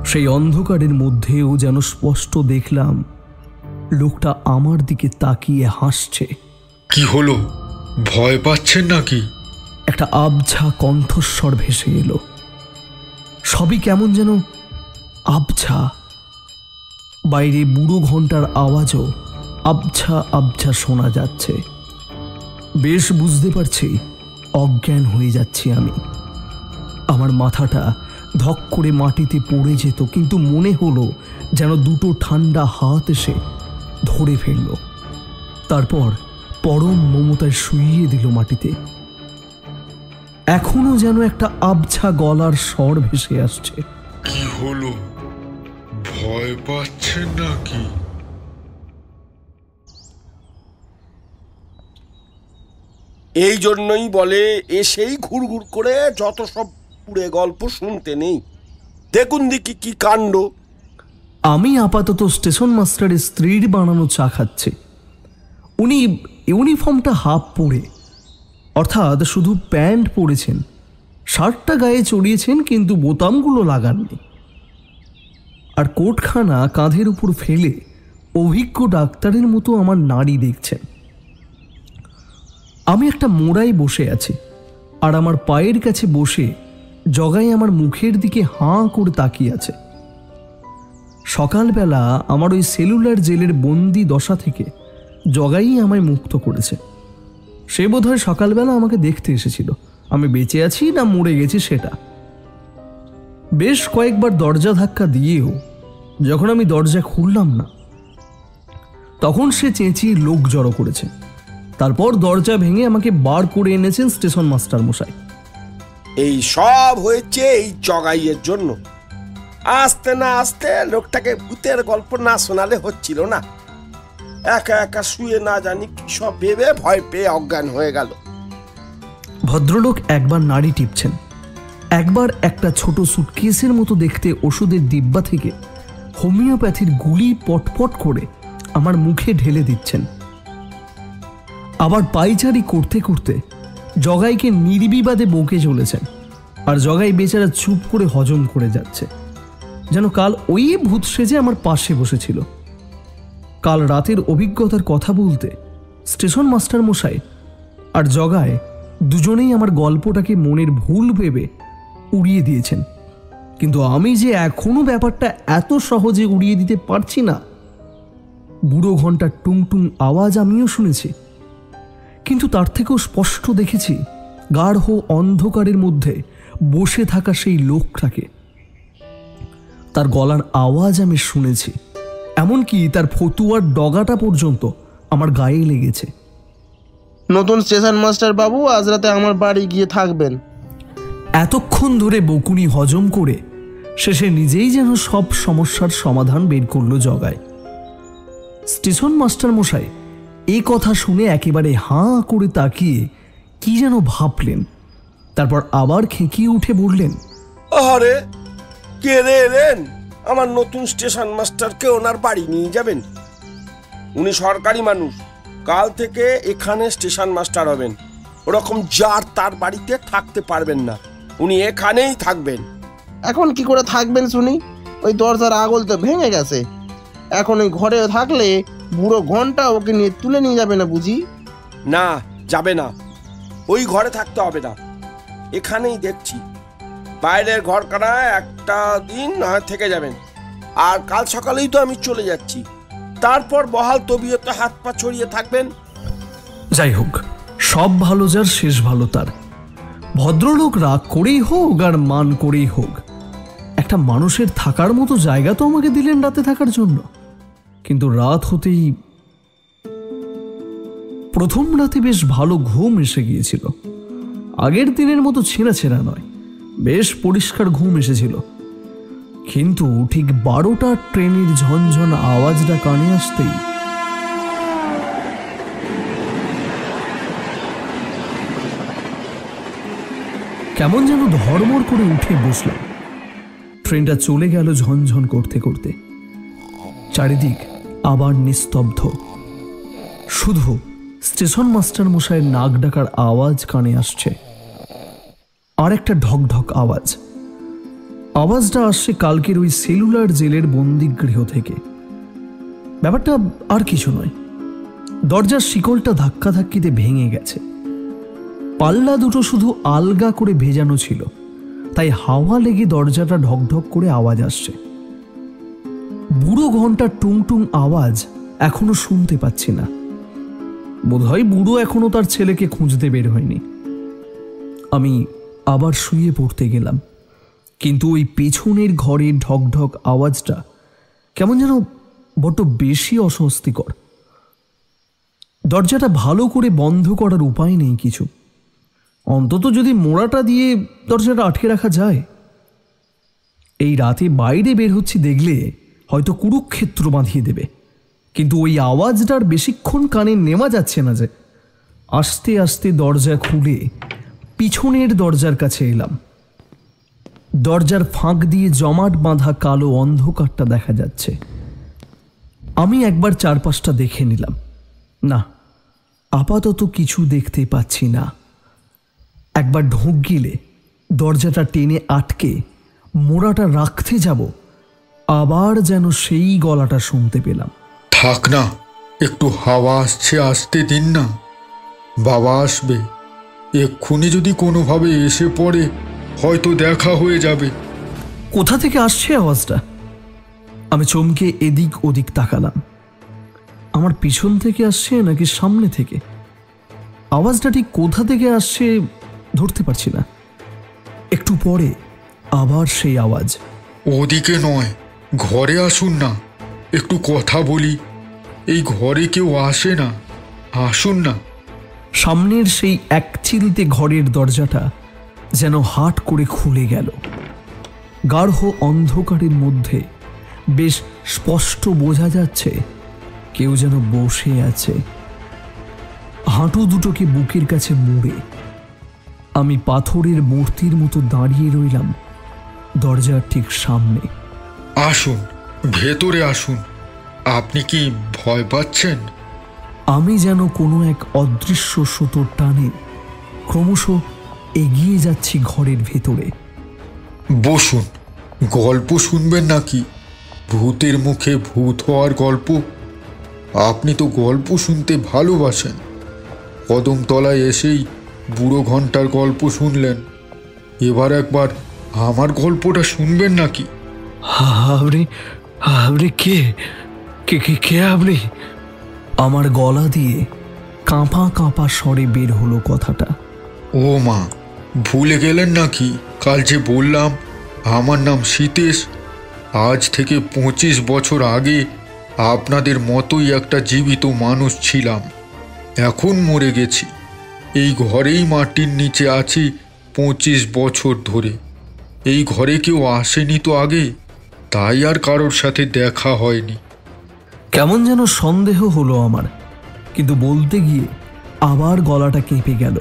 সেই অন্ধকারের মধ্যেও যেন স্পষ্ট দেখলাম লোকটা আমার দিকে তাকিয়ে হাসছে। কি হলো, ভয় পাচ্ছেন নাকি? একটা আবছা কণ্ঠস্বর ভেসে এলো। সবই কেমন যেন আবছা। বাইরে বুড়ো ঘন্টার আওয়াজও আবছা আবছা শোনা যাচ্ছে। বেশ বুঝতে পারছি অজ্ঞান হয়ে যাচ্ছি আমি। আমার মাথাটা ধক করে মাটিতে পড়ে যেত, কিন্তু মনে হলো যেন দুটো ঠান্ডা হাত এসে ধরে ফেলল, তারপর পরম মমতায় শুইয়ে দিল মাটিতে। এখনো যেন একটা আবছা গলার স্বর ভেসে আসছে, কি হলো, ভয় পাচ্ছেন নাকি? এই জন্যই বলে এসেই ঘুরঘুর করে যত সব পুড়ে গল্প শুনতে নেই। দেখুন দেখি কি কাণ্ড। আমি আপাতত স্টেশন মাস্টারের স্ত্রীর বানানো চা খাচ্ছি। উনি ইউনিফর্মটা হাফ পরে, অর্থাৎ শুধু প্যান্ট পরেছেন, শার্টটা গায়ে চড়িয়েছেন কিন্তু বোতামগুলো লাগাননি, আর কোটখানা কাঁধের উপর ফেলে অভিজ্ঞ ডাক্তারের মতো আমার নাড়ি দেখছেন। আমি একটা মোড়ায় বসে আছি, আর আমার পায়ের কাছে বসে জগাই আমার মুখের দিকে হাঁ করে তাকিয়ে আছে। সকালবেলা আমার ওই সেলুলার জেলের বন্দি দশা থেকে জগাই আমায় মুক্ত করেছে। সে বোধহয় সকালবেলা আমাকে দেখতে এসেছিল, আমি বেঁচে আছি না মরে গেছি সেটা। বেশ কয়েকবার দরজা ধাক্কা দিয়েও যখন আমি দরজা খুললাম না, তখন সে চেঁচিয়ে লোক জড়ো করেছে। তারপর দরজা ভেঙে আমাকে বার করে এনেছেন স্টেশন মাস্টার মশাই। এই সব হয়েছে এই জগাইয়ের জন্য। আস্তে না আস্তে লোকটাকে ভূতের গল্প না শোনালে হচ্ছিল না। একা একা শুয়ে না জানি কি সব ভেবে ভয় পেয়ে অজ্ঞান হয়ে গেল। ভদ্রলোক একবার নাড়ি টিপছেন, একবার একটা ছোট সুটকেসের মতো দেখতে ওষুধের ডিব্বা থেকে হোমিওপ্যাথির গুলি পটপট করে আমার মুখে ঢেলে দিচ্ছেন। আবার পাইচারি করতে করতে জগাইকে নির্বিবাদে বকে চলেছেন, আর জগাই বেচারা চুপ করে হজম করে যাচ্ছে, যেন কাল ওই ভূত সেজে আমার পাশে বসেছিল। কাল রাতের অভিজ্ঞতার কথা বলতে স্টেশন মাস্টার মশাই আর জগাই দুজনেই আমার গল্পটাকে মনের ভুল ভেবে উড়িয়ে দিয়েছেন, কিন্তু আমি যে এখনো ব্যাপারটা এত সহজে উড়িয়ে দিতে পারছি না। বুড়ো ঘন্টার টুংটুং আওয়াজ আমিও শুনেছি, কিন্তু তার থেকেও স্পষ্ট দেখেছি গাঢ় অন্ধকারের মধ্যে বসে থাকা সেই লোকটাকে। তার গলার আওয়াজ আমি শুনেছি, এমনকি তার ফতুয়ার ডগাটা পর্যন্ত আমার গায়ে লেগেছে। নতুন স্টেশন মাস্টার বাবু আজ রাতে আমার বাড়ি গিয়ে থাকবেন। এতক্ষণ ধরে বকুনি হজম করে শেষে নিজেই যেন সব সমস্যার সমাধান বের করলো জগায়। স্টেশন মাস্টার মশাই এই কথা শুনে একেবারে হাঁ করে তাকিয়ে কি যেন ভাবলেন, তারপর আবার খেঁকিয়ে উঠে বললেন, আরে কে রে এলেন? আমার নতুন স্টেশন মাস্টারকে ওনার বাড়ি নিয়ে যাবেন। উনি সরকারি মানুষ, কাল থেকে এখানে স্টেশন মাস্টার হবেন। ওরকম যার তার বাড়িতে থাকতে পারবেন না, উনি এখানেই থাকবেন। এখন কি করে থাকবেন শুনি? ওই দরজার আগল তো ভেঙে গেছে। এখন ওই ঘরে থাকলে বুড়ো ঘন্টা ওকে নিয়ে তুলে নিয়ে যাবে না বুঝি? না, যাবে না, ওই ঘরে থাকতে হবে না, এখানেই দেখছি। বাইরের ঘরখানায় একটা দিন থেকে যাবেন, আর কাল সকালেই তো আমি চলে যাচ্ছি। তারপর বহাল তবিয়তে হাত পা ছড়িয়ে থাকবেন। যাই হোক, সব ভালো যার শেষ ভালো তার। ভদ্রলোক রাগ করেই হোক আর মান করেই হোক, একটা মানুষের থাকার মতো জায়গা তো আমাকে দিলেন রাতে থাকার জন্য। কিন্তু রাত হতেই প্রথম রাতে বেশ ভালো ঘুম এসে গিয়েছিল। আগের দিনের মতো ছেঁড়া ছেঁড়া নয়, বেশ পরিষ্কার ঘুম এসেছিল। কিন্তু ঠিক 12টার ট্রেনের ঝনঝন আওয়াজটা কানে আসতেই কেমন যেন ধড়মড় করে উঠে বসলাম। ট্রেনটা চলে গেল ঝনঝন করতে করতে। চারিদিক আবার নিস্তব্ধ, শুধু স্টেশন মাস্টার মশাইয়ের নাক ডাকার আওয়াজ কানে আসছে, আর একটা ঢকঢক আওয়াজ। আওয়াজটা আসছে কালকের ওই সেলুলার জেলের বন্দিগৃহ থেকে। ব্যাপারটা আর কিছু নয়, দরজার শিকলটা ধাক্কাধাক্কিতে ভেঙে গেছে। পাল্লা দুটো শুধু আলগা করে ভেজানো ছিল, তাই হাওয়া লেগে দরজাটা ঢকঢক করে আওয়াজ আসছে। বুড়ো ঘন্টার টুংটুং আওয়াজ এখনো শুনতে পাচ্ছি না। বোধহয় বুড়ো এখনো তার ছেলেকে খুঁজতে বের হয়নি। আমি আবার শুয়ে পড়তে গেলাম, কিন্তু ওই পেছনের ঘরে ঢকঢক আওয়াজটা কেমন যেন বড্ড বেশি অস্বস্তিকর। দরজাটা ভালো করে বন্ধ করার উপায় নেই কিছু, অন্তত যদি মোড়াটা দিয়ে দরজাটা আটকে রাখা যায়। এই রাতে বাইরে বের হচ্ছি দেখলে হয়তো কুরুক্ষেত্র বাঁধিয়ে দেবে, কিন্তু ওই আওয়াজটার বেশিক্ষণ কানে নেওয়া যাচ্ছে না যে। আস্তে আস্তে দরজা খুলে পিছনের দরজার কাছে এলাম। দরজার ফাঁক দিয়ে জমাট বাঁধা কালো অন্ধকারটা দেখা যাচ্ছে। আমি একবার চারপাশটা দেখে নিলাম। না, আপাতত কিছু দেখতে পাচ্ছি না। একবার ঢোক গিলে দরজাটা টেনে আটকে মোড়াটা রাখতে যাব, আবার যেন সেই গলাটা শুনতে পেলাম। থাক না, একটু হাওয়া আসছে, আসতে দিন না। বাবা আসবে, এক্ষুনি যদি কোনোভাবে এসে পড়ে হয়তো দেখা হয়ে যাবে। কোথা থেকে আসছে আওয়াজটা? আমি চমকে এদিক ওদিক তাকালাম। আমার পিছন থেকে আসছে নাকি সামনে থেকে? আওয়াজটা ঠিক কোথা থেকে আসছে ধরতে পারছি না। একটু পরে আবার সেই আওয়াজ। ওদিকে নয়, ঘরে আসুন না, একটু কথা বলি। এই ঘরে কেউ আসে না, আসুন না। সামনের সেই এক চিলতে ঘরের দরজাটা যেন হাট করে খুলে গেল। গাঢ় অন্ধকারের মধ্যে বেশ স্পষ্ট বোঝা যাচ্ছে কেউ যেন বসে আছে, হাঁটু দুটোকে বুকের কাছে মুড়ে। আমি পাথরের মূর্তির মতো দাঁড়িয়ে রইলাম দরজার ঠিক সামনে। আসুন, ভেতরে আসুন। আপনি কি ভয় পাচ্ছেন? আমি যেন কোনো এক অদৃশ্য সুতোর টানে ক্রমশ এগিয়ে যাচ্ছি ঘরের ভেতরে। বসুন, গল্প শুনবেন নাকি? ভূতের মুখে ভূত হওয়ার গল্প? আপনি তো গল্প শুনতে ভালোবাসেন। কদমতলায় এসেই বুড়ো ঘন্টার গল্প শুনলেন, এবার একবার আমার গল্পটা শুনবেন নাকি? আপনি আপনি কে কে কে কে আপনি? আমার গলা দিয়ে কাঁপা কাঁপা স্বরে বের হলো কথাটা। ও মা, ভুলে গেলেন নাকি? কাল যে বললাম আমার নাম সীতেশ। আজ থেকে 25 বছর আগে আপনাদের মতোই একটা জীবিত মানুষ ছিলাম। এখন মরে গেছি। এই ঘরেই মাটির নিচে আছি 25 বছর ধরে। এই ঘরে কেউ আসেনি তো আগে, তাই আর কারোর সাথে দেখা হয়নি। কেমন যেন সন্দেহ হলো আমার, কিন্তু বলতে গিয়ে আবার গলাটা কেঁপে গেল।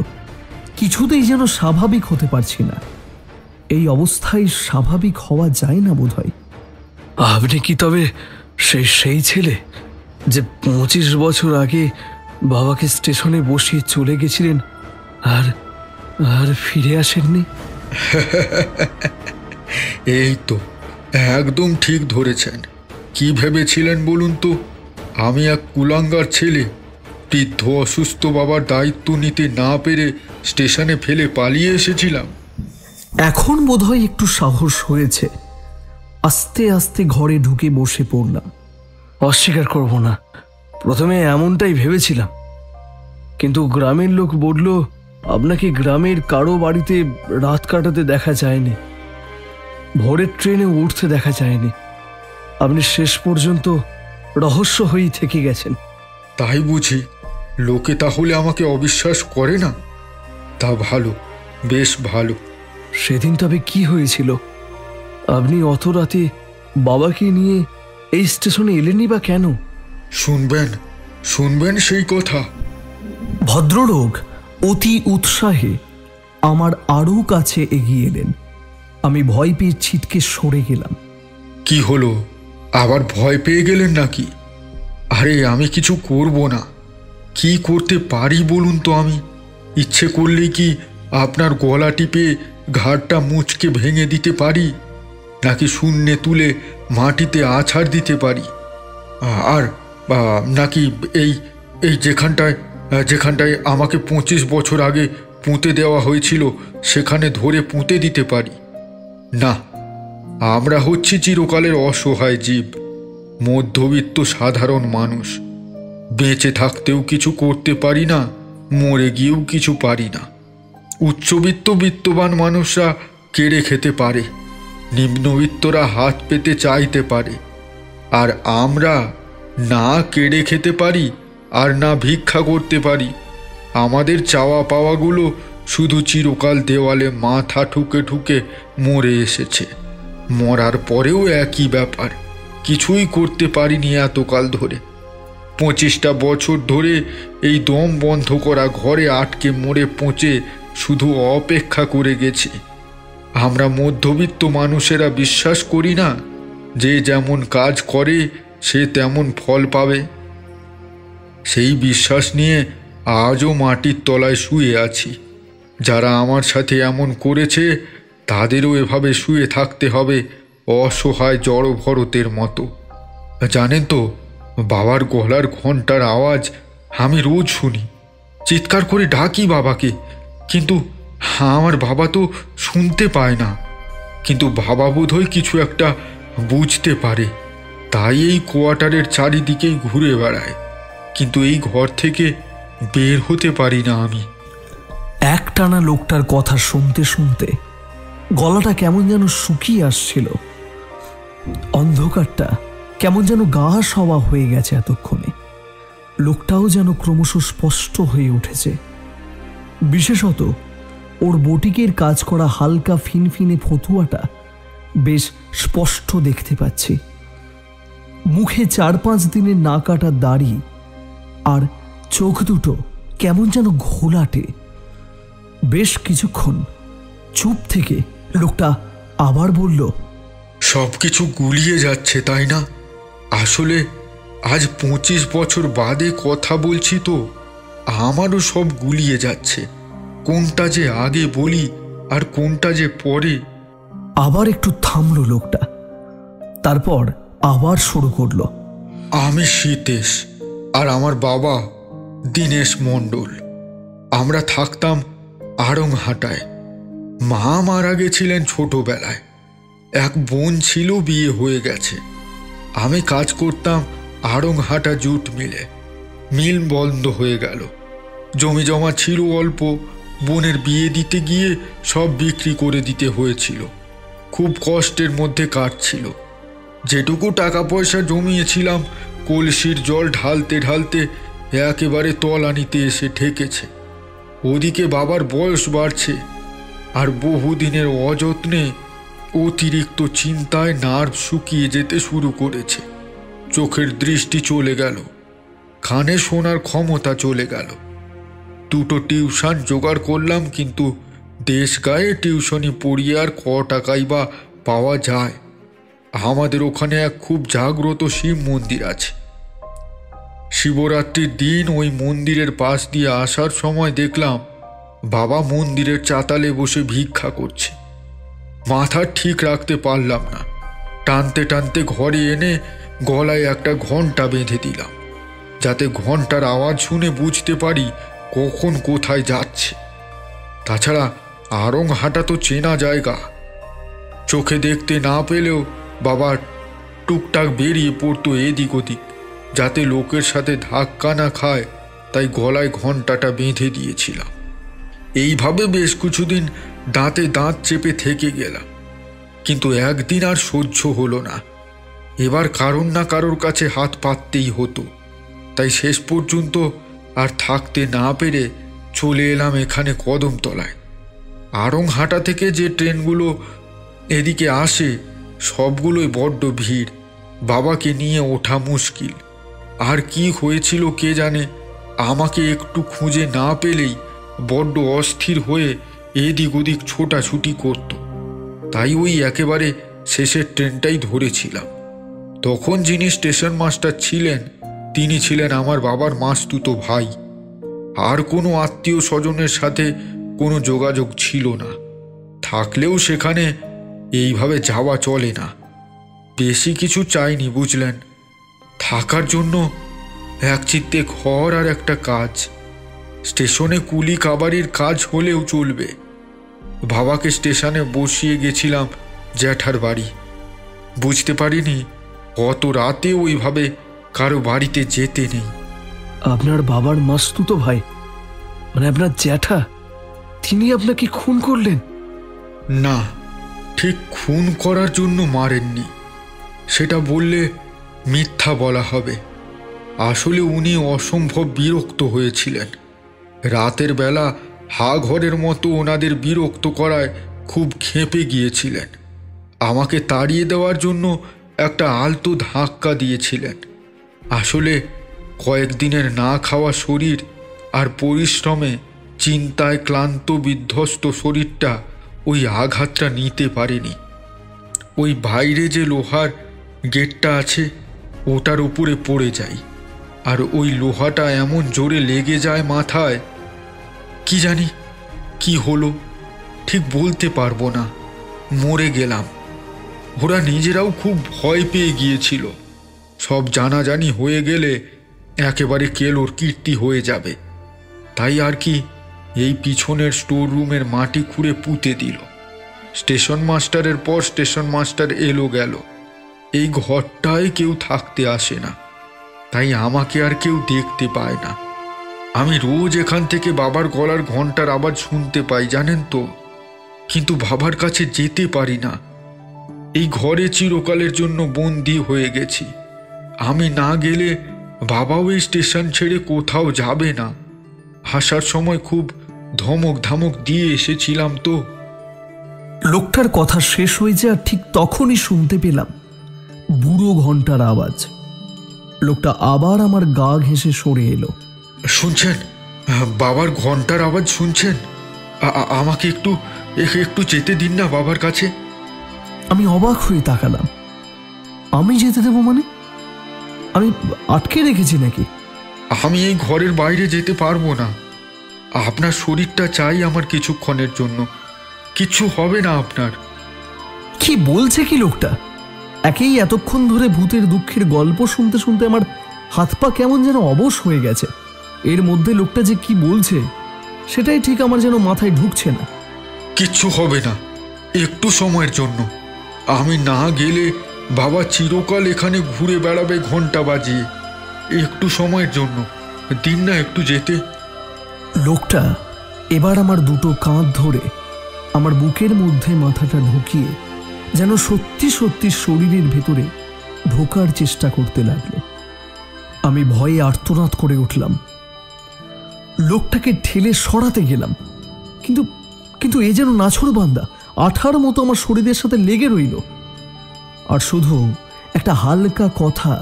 কিছুতেই যেন স্বাভাবিক হতে পারছি না। এই অবস্থায় স্বাভাবিক হওয়া যায় না বোধহয়। আপনি কি তবে সেই ছেলে যে 25 বছর আগে বাবাকে স্টেশনে বসিয়ে চলে গেছিলেন আর আর ফিরে আসেননি? এই তো একদম ঠিক ধরেছেন। কি ভেবেছিলেন বলুন তো? আমি এক কুলাঙ্গার ছেলে, বৃদ্ধ অসুস্থ বাবার দায়িত্ব নিতে না পেরে স্টেশনে ফেলে পালিয়ে এসেছিলাম? এখন বোধহয় একটু সাহস হয়েছে। আস্তে আস্তে ঘরে ঢুকে বসে পড়লাম। অস্বীকার করব না, প্রথমে এমনটাই ভেবেছিলাম, কিন্তু গ্রামের লোক বলল আপনাকে গ্রামের কারো বাড়িতে রাত কাটাতে দেখা যায়নি, ভোরের ট্রেনে উঠতে দেখা যায়নি। আপনি শেষ পর্যন্ত রহস্য হয়েই থেকে গেছেন। তাই বুঝি? লোকে তাহলে আমাকে অবিশ্বাস করে না? তা ভালো, বেশ ভালো। সেদিন তবে কি হয়েছিল? আপনি অত রাতে বাবাকে নিয়ে এই স্টেশনে এলেনই বা কেন? শুনবেন সেই কথা। ভদ্রলোক অতি উৎসাহে আমার আরও কাছে এগিয়ে এলেন। আমি ভয় পেয়ে ছিটকে সরে গেলাম। কি হলো, আবার ভয় পেয়ে গেলেন নাকি? আরে আমি কিছু করব না। কি করতে পারি বলুন তো? আমি ইচ্ছে করলেই কি আপনার গলা টিপে ঘাড়টা মুচকে ভেঙে দিতে পারি, নাকি শূন্যে তুলে মাটিতে আছাড় দিতে পারি, আর নাকি এই এই যেখানটায় আমাকে 25 বছর আগে পুঁতে দেওয়া হয়েছিল সেখানে ধরে পুঁতে দিতে পারি? না, আমরা হচ্ছি চিরকালের অসহায় জীব, মধ্যবিত্ত সাধারণ মানুষ। বেঁচে থাকতেও কিছু করতে পারি না, মরে গিয়েও কিছু পারি না। উচ্চবিত্ত বিত্তবান মানুষরা কেড়ে খেতে পারে, নিম্নবিত্তরা হাত পেতে চাইতে পারে, আর আমরা না কেড়ে খেতে পারি আর না ভিক্ষা করতে পারি। আমাদের চাওয়া পাওয়াগুলো শুধু চিরকাল দেওয়ালে মাথা ঠুকে ঠুকে মরে এসেছে। মরার পরেও একই ব্যাপার, কিছুই করতে পারিনি এতকাল ধরে। 25টা বছর ধরে এই দম বন্ধ করা ঘরে আটকে মরে পচে শুধু অপেক্ষা করে গেছি। আমরা মধ্যবিত্ত মানুষেরা বিশ্বাস করি না যে যেমন কাজ করে সে তেমন ফল পাবে। সেই বিশ্বাস নিয়ে আজও মাটির তলায় শুয়ে আছি। যারা আমার সাথে এমন করেছে তাদেরও এভাবে শুয়ে থাকতে হবে অসহায় জড় ভরতের মতো। জানেন তো, বাবার গলার ঘণ্টার আওয়াজ আমি রোজ শুনি। চিৎকার করে ডাকি বাবাকে, কিন্তু আমার বাবা তো শুনতে পায় না। কিন্তু বাবা বোধহয় কিছু একটা বুঝতে পারে, তাই এই কোয়ার্টারের চারিদিকেই ঘুরে বেড়ায়। কিন্তু এই ঘর থেকে বের হতে পারি না আমি। একটানা লোকটার কথা শুনতে শুনতে গলাটা কেমন যেন শুকিয়ে আসছিল। অন্ধকারটা কেমন যেন গা সওয়া হয়ে গেছে এতক্ষণে। লোকটাও যেন ক্রমশ স্পষ্ট হয়ে উঠেছে। বিশেষত ওর বটিকের কাজ করা হালকা ফিনফিনে ফতুয়াটা বেশ স্পষ্ট দেখতে পাচ্ছি। মুখে 4-5 দিনের না কাটা দাড়ি, আর চোখ দুটো কেমন যেন ঘোলাটে। বেশ কিছুক্ষণ চুপ থেকে লোকটা আবার বলল, সব কিছু গুলিয়ে যাচ্ছে তাই না? আসলে আজ 25 বছর বাদে কথা বলছি তো, আমারও সব গুলিয়ে যাচ্ছে। কোনটা যে আগে বলি আর কোনটা যে পরে। আবার একটু থামল লোকটা, তারপর আবার শুরু করলো। আমি সীতেশ, আর আমার বাবা দীনেশ মণ্ডল। আমরা থাকতাম আড়ংহাটায়। মা মারা গেছিলেন ছোটবেলায়। এক বোন ছিল, বিয়ে হয়ে গেছে। আমি কাজ করতাম আড়ংহাটা জুট মিলে। মিল বন্ধ হয়ে গেল। জমি জমা ছিল অল্প, বোনের বিয়ে দিতে গিয়ে সব বিক্রি করে দিতে হয়েছিল। খুব কষ্টের মধ্যে কাটছিল। যেটুকু টাকা পয়সা জমিয়েছিলাম কলসির জল ঢালতে ঢালতে একেবারে তলানিতে এসে ঠেকেছে। ওদিকে বাবার বয়স বাড়ছে, আর বহুদিনের অযত্নে অতিরিক্ত চিন্তায় নার্ভ শুকিয়ে যেতে শুরু করেছে। চোখের দৃষ্টি চলে গেল, কানে শোনার ক্ষমতা চলে গেল। 2টো টিউশন জোগাড় করলাম, কিন্তু দেশ গায়ে টিউশনি পড়িয়ে আর ক টাকাই বা পাওয়া যায়? আমাদের ওখানে এক খুব জাগ্রত শিব মন্দির আছে। শিবরাত্রির দিন ওই মন্দিরের পাশ দিয়ে আসার সময় দেখলাম বাবা মন্দিরের চাতালে বসে ভিক্ষা করছে। মাথা ঠিক রাখতে পারলাম না, টানতে টানতে ঘরে এনে গলায় একটা ঘণ্টা বেঁধে দিলাম, যাতে ঘণ্টার আওয়াজ শুনে বুঝতে পারি কখন কোথায় যাচ্ছে। তাছাড়া আড়ং হাটা তো চেনা জায়গা, চোখে দেখতে না পেলেও বাবা টুকটাক বেরিয়ে পড়তো এদিক ওদিক, যাতে লোকের সাথে ধাক্কা না খায়, তাই গলায় ঘণ্টাটা বেঁধে দিয়েছিলাম। এইভাবে বেশ কিছুদিন দাঁতে দাঁত চেপে থেকে গেলাম, কিন্তু একদিন আর সহ্য হলো না। এবার কারোর না কারোর কাছে হাত পাততেই হতো, তাই শেষ পর্যন্ত আর থাকতে না পেরে চলে এলাম এখানে কদমতলায়। আড়ং হাটা থেকে যে ট্রেনগুলো এদিকে আসে সবগুলোই বড্ড ভিড়, বাবাকে নিয়ে ওঠা মুশকিল। আর কি হয়েছিল কে জানে, আমাকে একটু খুঁজে না পেলেই বড্ড অস্থির হয়ে এদিক ওদিক ছোটাছুটি করত। তাই ওই একেবারে শেষের ট্রেনটাই ধরেছিলাম। তখন যিনি স্টেশন মাস্টার ছিলেন তিনি ছিলেন আমার বাবার মাসতুতো ভাই। আর কোনো আত্মীয় স্বজনের সাথে কোনো যোগাযোগ ছিল না, থাকলেও সেখানে এইভাবে যাওয়া চলে না। বেশি কিছু চাইনি বুঝলেন, থাকার জন্য একচিত্তে ঘর আর একটা কাজ। স্টেশনে কুলি কাবারির কাজ হলেও চলবে। বাবাকে স্টেশনে বসিয়ে গেছিলাম জ্যাঠার বাড়ি। বুঝতে পারিনি অত রাতে ওইভাবে কারো বাড়িতে যেতে নেই। আপনার বাবার মাসতুতো ভাই, মানে আপনার জ্যাঠা, তিনি আপনাকে খুন করলেন? না, ঠিক খুন করার জন্য মারেননি, সেটা বললে মিথ্যা বলা হবে। আসলে উনি অসম্ভব বিরক্ত হয়েছিলেন। রাতের বেলা হা ঘরের মতো ওনাদের বিরক্ত করায় খুব ক্ষেপে গিয়েছিলেন। আমাকে তাড়িয়ে দেওয়ার জন্য একটা আলতো ধাক্কা দিয়েছিলেন। আসলে কয়েকদিনের না খাওয়া শরীর আর পরিশ্রমে চিন্তায় ক্লান্ত বিধ্বস্ত শরীরটা ওই আঘাতটা নিতে পারেনি। ওই বাইরে যে লোহার গেটটা আছে ওটার উপরে পড়ে যাই, আর ওই লোহাটা এমন জোরে লেগে যায় মাথায়, কি জানি কি হলো ঠিক বলতে পারবো না। মরে গেলাম। ওরা নিজেরাও খুব ভয় পেয়ে গিয়েছিল। সব জানাজানি হয়ে গেলে একেবারে কেলোর কীর্তি হয়ে যাবে, তাই আর কি এই পিছনের স্টোর রুমের মাটি খুঁড়ে পুঁতে দিল। স্টেশন মাস্টারের পর স্টেশন মাস্টার এলো গেল, এই ঘরটায় কেউ থাকতে আসে না, তাই আমাকে আর কেউ দেখতে পায় না। আমি রোজ এখান থেকে বাবার গলার ঘণ্টার আওয়াজ শুনতে পাই জানেন তো, কিন্তু বাবার কাছে যেতে পারি না। এই ঘরে চিরকালের জন্য বন্দী হয়ে গেছি। আমি না গেলে বাবাও এই স্টেশন ছেড়ে কোথাও যাবে না। আসার সময় খুব ধমক ধামক দিয়ে এসেছিলাম তো। লোকটার কথা শেষ হয়ে যায়, ঠিক তখনই শুনতে পেলাম বুড়ো ঘন্টার আওয়াজ। লোকটা আবার আমার গা ঘেঁষে সরে এলো। শুনছেন? বাবার ঘন্টার আওয়াজ শুনছেন? আমাকে একটু একটু যেতে দিন না বাবার কাছে। আমি অবাক হয়ে তাকালাম। আমি যেতে দেবো মানে? আমি আটকে রেখেছি নাকি? আমি এই ঘরের বাইরে যেতে পারবো না। আপনার শরীরটা চাই আমার কিছুক্ষণের জন্য। কিচ্ছু হবে না আপনার। কি বলছে কি লোকটা? একেই এতক্ষণ ধরে ভূতের দুঃখের গল্প শুনতে শুনতে আমার হাত পা কেমন যেন অবশ হয়ে গেছে। এর মধ্যে লোকটা যে কি বলছে সেটাই ঠিক আমার যেন মাথায় ঢুকছে না। কিচ্ছু হবে না, একটু সময়ের জন্য। আমি না গেলে বাবা চিরকাল এখানে ঘুরে বেড়াবে ঘন্টা বাজিয়ে। একটু সময়ের জন্য দিন না একটু যেতে। লোকটা এবার আমার দুটো কাঁধ ধরে আমার বুকের মধ্যে মাথাটা ঢুকিয়ে যেন সত্যি সত্যি শরীরের ভেতরে ঢোকার চেষ্টা করতে লাগলো। আমি ভয়ে আর্তনাদ করে উঠলাম। লোকটাকে ঠেলে সরাতে গেলাম, কিন্তু কিন্তু এ যেন নাছোড়বান্দা, আঠার মতো আমার শরীরের সাথে লেগে রইল। আর শুধু একটা হালকা কথা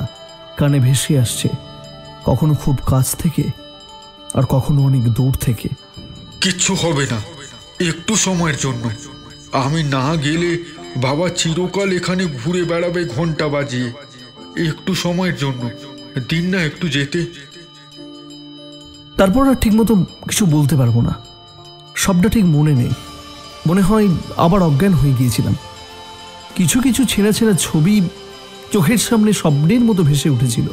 কানে ভেসে আসছে, কখনো খুব কাছ থেকে আর কখনো অনেক দূর থেকে। কিচ্ছু হবে না, একটু সময়ের জন্য। আমি না গেলে বাবা চিরকাল এখানে ঘুরে বেড়াবে ঘন্টা বাজিয়ে। একটু সময়ের জন্য দিন না একটু যেতে। তারপর আর ঠিকমতো কিছু বলতে পারবো না, সবটা ঠিক মনে নেই। মনে হয় আবার অজ্ঞান হয়ে গিয়েছিলাম। কিছু কিছু ছেঁড়া ছেঁড়া ছবি চোখের সামনে স্বপ্নের মতো ভেসে উঠেছিল।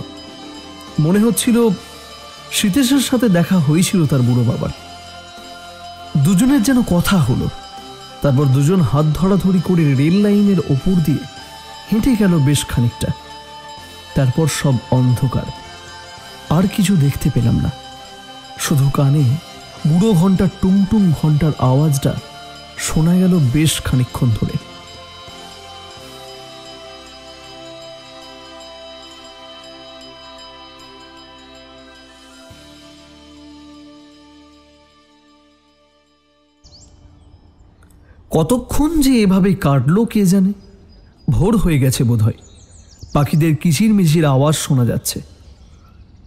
মনে হচ্ছিল সীতেশের সাথে দেখা হয়েছিল তার বুড়ো বাবার। দুজনের যেন কথা হলো। তারপর দুজন হাত ধরাধরি করে রেল লাইনের ওপর দিয়ে হেঁটে গেল বেশ খানিকটা। তারপর সব অন্ধকার, আর কিছু দেখতে পেলাম না। শুধু কানে বুড়ো ঘন্টার টুংটুং ঘন্টার আওয়াজটা শোনা গেল বেশ খানিকক্ষণ ধরে। কতক্ষণ যে এভাবে কাটলো কে জানে। ভোর হয়ে গেছে বোধহয়। পাখিদের কিচিরমিচির আওয়াজ শোনা যাচ্ছে,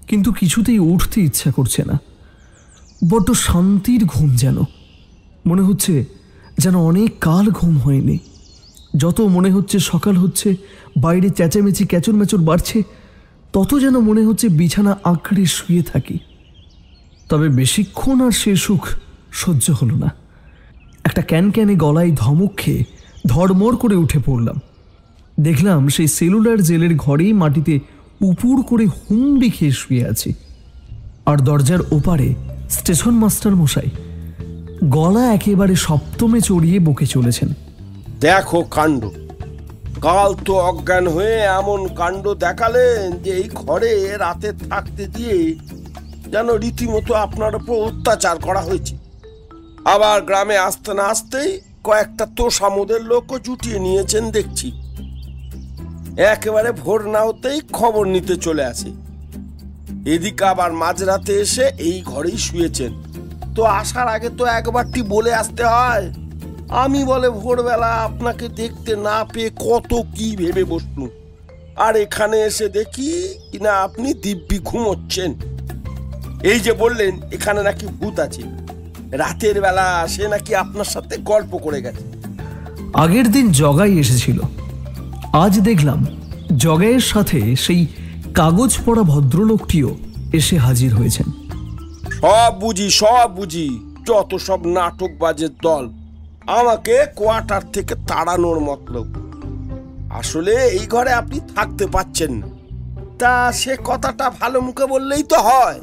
কিন্তু কিছুতেই উঠতে ইচ্ছা করছে না। বড্ড শান্তির ঘুম যেন। মনে হচ্ছে যেন অনেক কাল ঘুম হয়নি। যত মনে হচ্ছে সকাল হচ্ছে, বাইরে চেঁচামেচি ক্যাচর ম্যাচর বাড়ছে, তত যেন মনে হচ্ছে বিছানা আঁকড়ে শুয়ে থাকি। তবে বেশিক্ষণ আর সে সুখ সহ্য হলো না। একটা ক্যানক্যানে গলায় ধমক খেয়ে ধড়মড় করে উঠে পড়লাম। দেখলাম সেই সেলুলার জেলের ঘরেই মাটিতে উপুর করে হুমড়ি খেয়ে শুয়ে আছি। আর দরজার ওপারে স্টেশন মাস্টার মশাই গলা একেবারে সপ্তমে চড়িয়ে বকে চলেছেন। দেখো কাণ্ড, কাল তো অজ্ঞান হয়ে এমন কাণ্ড দেখালেন যে এই ঘরে রাতে থাকতে দিয়ে যেন রীতিমতো আপনার উপর অত্যাচার করা হয়েছে। আবার গ্রামে আসতে না আসতেই কয়েকটা তোষামোদের লোকও জুটিয়ে নিয়েছেন দেখছি। একেবারে ভোর না হতেই খবর নিতে চলে আসে। এদিকে আবার মাঝরাতে এসে এই ঘরেই শুয়েছেন। তো আসার আগে তো একবারটি বলে আসতে হয়। আমি বলে ভোরবেলা আপনাকে দেখতে না পেয়ে কত কি ভেবে বসলুম, আর এখানে এসে দেখি কিনা আপনি দিব্যি ঘুমোচ্ছেন। এই যে বললেন এখানে নাকি ভূত আছে, রাতের বেলা সে নাকি আপনার সাথে গল্প করে গেছে। আগের দিন জগাই এসেছিল। আজ দেখলাম জগাইয়ের সাথে সেই কাগজ পড়া ভদ্রলোকটিও এসে হাজির হয়েছেন। সব বুঝি যত সব নাটকবাজের দল, আমাকে কোয়ার্টার থেকে তাড়ানোর মতলব। আসলে এই ঘরে আপনি থাকতে পাচ্ছেন না, তা সে কথাটা ভালো মুখে বললেই তো হয়।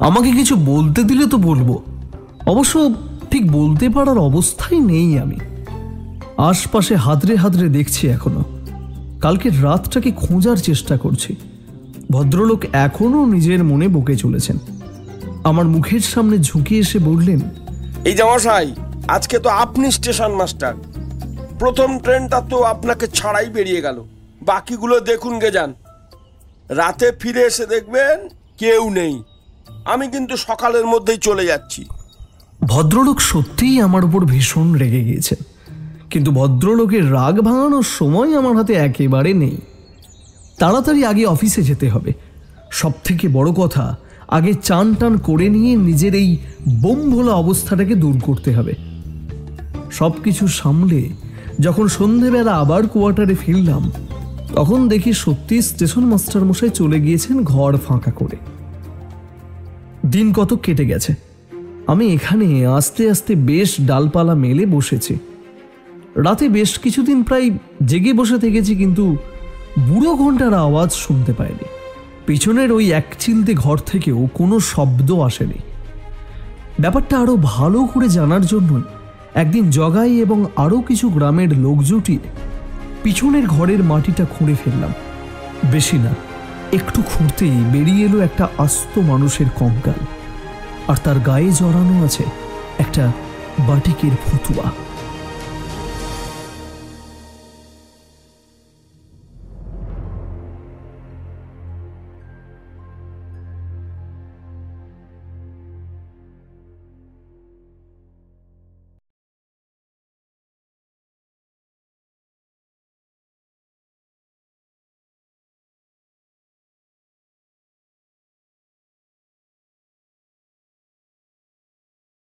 আমাকে কিছু বলতে দিলে তো বলবো, অবশ্য ঠিক বলতে পারার অবস্থায় নেই আমি। আশপাশে হাতড়ে হাতড়ে দেখছি এখনো। কালকের রাতটাকে খোঁজার চেষ্টা করছি। ভদ্রলোক এখনো নিজের মনে বকে চলেছেন। আমার মুখের সামনে ঝুঁকে এসে বললেন, এই যে মশাই, আজকে তো আপনি স্টেশন মাস্টার। প্রথম ট্রেনটা তো আপনাকে ছাড়াই বেরিয়ে গেল, বাকিগুলো দেখুন গে যান। রাতে ফিরে এসে দেখবেন কেউ নেই। আমি কিন্তু সকালের মধ্যেই চলে যাচ্ছি। ভদ্রলোক সত্যিই আমার উপর ভীষণ রেগে গিয়েছেন, কিন্তু ভদ্রলোকের রাগ ভাঙানোর সময় আমার হাতে একেবারে নেই। তাড়াতাড়ি আগে অফিসে যেতে হবে। সব থেকে বড় কথা, আগে চান টান করে নিয়ে নিজের এই বোমভোলা অবস্থাটাকে দূর করতে হবে। সব কিছু সামলে যখন সন্ধেবেলা আবার কোয়ার্টারে ফিরলাম, তখন দেখি সত্যি স্টেশন মাস্টার মশাই চলে গিয়েছেন ঘর ফাঁকা করে। দিন কত কেটে গেছে। আমি এখানে আস্তে আস্তে বেশ ডালপালা মেলে বসেছি। রাতে বেশ কিছুদিন প্রায় জেগে বসে থেকেছি, কিন্তু বুড়ো ঘন্টার আওয়াজ শুনতে পাইনি। পিছনের ওই এক চিলতে ঘর থেকেও কোনো শব্দ আসেনি। ব্যাপারটা আরো ভালো করে জানার জন্য একদিন জগাই এবং আরো কিছু গ্রামের লোক জুটিয়ে পিছনের ঘরের মাটিটা খুঁড়ে ফেললাম। বেশি না, একটু খুঁড়তেই বেরিয়ে এলো একটা আস্ত মানুষের কঙ্কাল, আর তার গায়ে জড়ানো আছে একটা বাটিকের ফতুয়া।